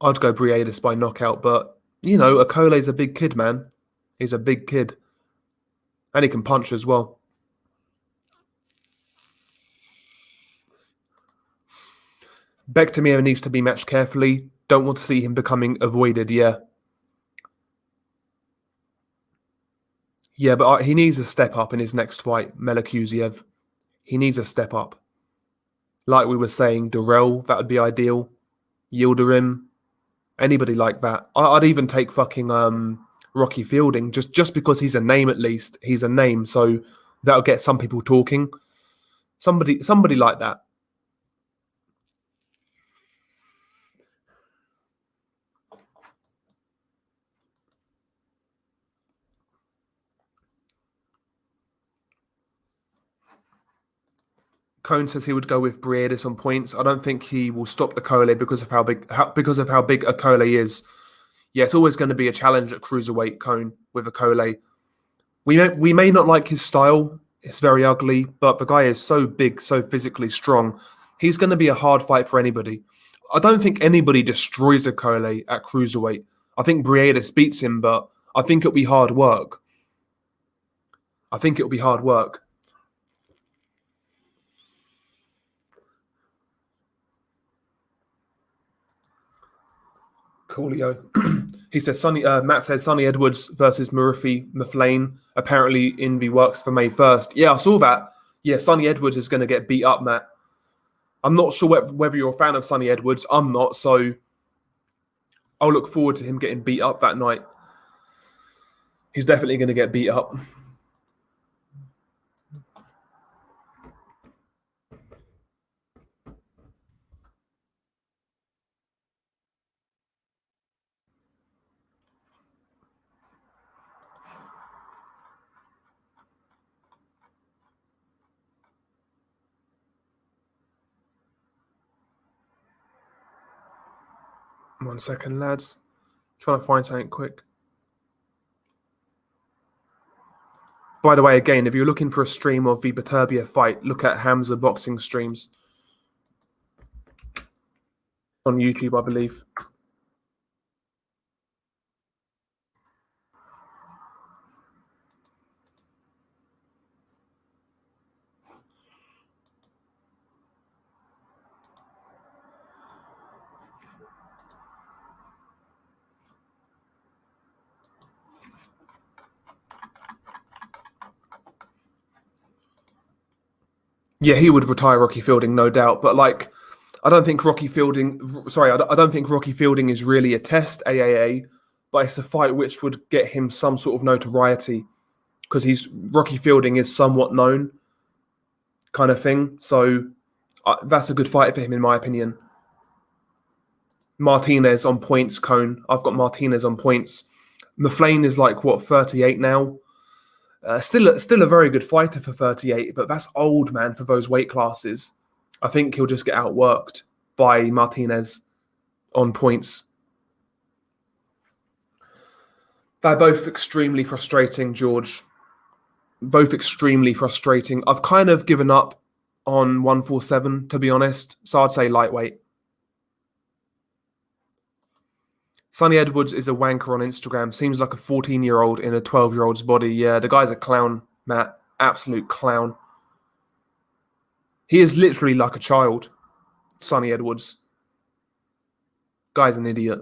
I'd go Briedis by knockout, but you know, Okolie's a big kid, man. He's a big kid, and he can punch as well. Bektemir needs to be matched carefully. Don't want to see him becoming avoided, yeah. Yeah, but he needs a step up in his next fight, Melakuziev. He needs a step up. Like we were saying, Durrell, that would be ideal. Yildirim, anybody like that. I'd even take fucking Rocky Fielding just because he's a name. At least he's a name, so that'll get some people talking. Somebody like that. Cone says he would go with Briedis on points. I don't think he will stop Okolie because of how big Okolie is. Yeah, it's always going to be a challenge at cruiserweight, Cone, with Okolie. We may not like his style. It's very ugly, but the guy is so big, so physically strong. He's going to be a hard fight for anybody. I don't think anybody destroys Okolie at cruiserweight. I think Briedis beats him, but I think it'll be hard work. Coolio. He says Matt says Sonny Edwards versus Murphy Maflane. Apparently in the works for May 1st. Yeah, I saw that. Yeah, Sonny Edwards is going to get beat up, Matt. I'm not sure whether you're a fan of Sonny Edwards. I'm not, so I'll look forward to him getting beat up that night. He's definitely going to get beat up. One second, lads. Trying to find something quick. By the way, again, if you're looking for a stream of the Beterbiev fight, look at Hamza boxing streams on YouTube, I believe. Yeah, he would retire Rocky Fielding, no doubt. But I don't think Rocky Fielding. Sorry, I don't think Rocky Fielding is really a test AAA, but it's a fight which would get him some sort of notoriety because Rocky Fielding is somewhat known, kind of thing. So that's a good fight for him, in my opinion. Martinez on points, Cone. I've got Martinez on points. Maflane is 38 now. Still a very good fighter for 38, but that's old, man, for those weight classes. I think he'll just get outworked by Martinez on points. They're both extremely frustrating, George. Both extremely frustrating. I've kind of given up on 147, to be honest, so I'd say lightweight. Sonny Edwards is a wanker on Instagram. Seems like a 14-year-old in a 12-year-old's body. Yeah, the guy's a clown, Matt. Absolute clown. He is literally like a child, Sonny Edwards. Guy's an idiot.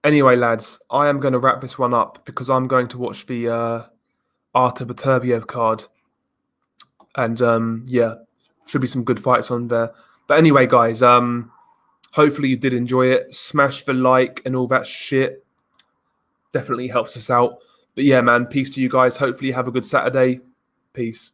Anyway, lads, I am going to wrap this one up because I'm going to watch the Artur Beterbiev card. And, yeah, should be some good fights on there. But anyway, guys, hopefully you did enjoy it. Smash the like and all that shit. Definitely helps us out. But yeah, man, peace to you guys. Hopefully you have a good Saturday. Peace.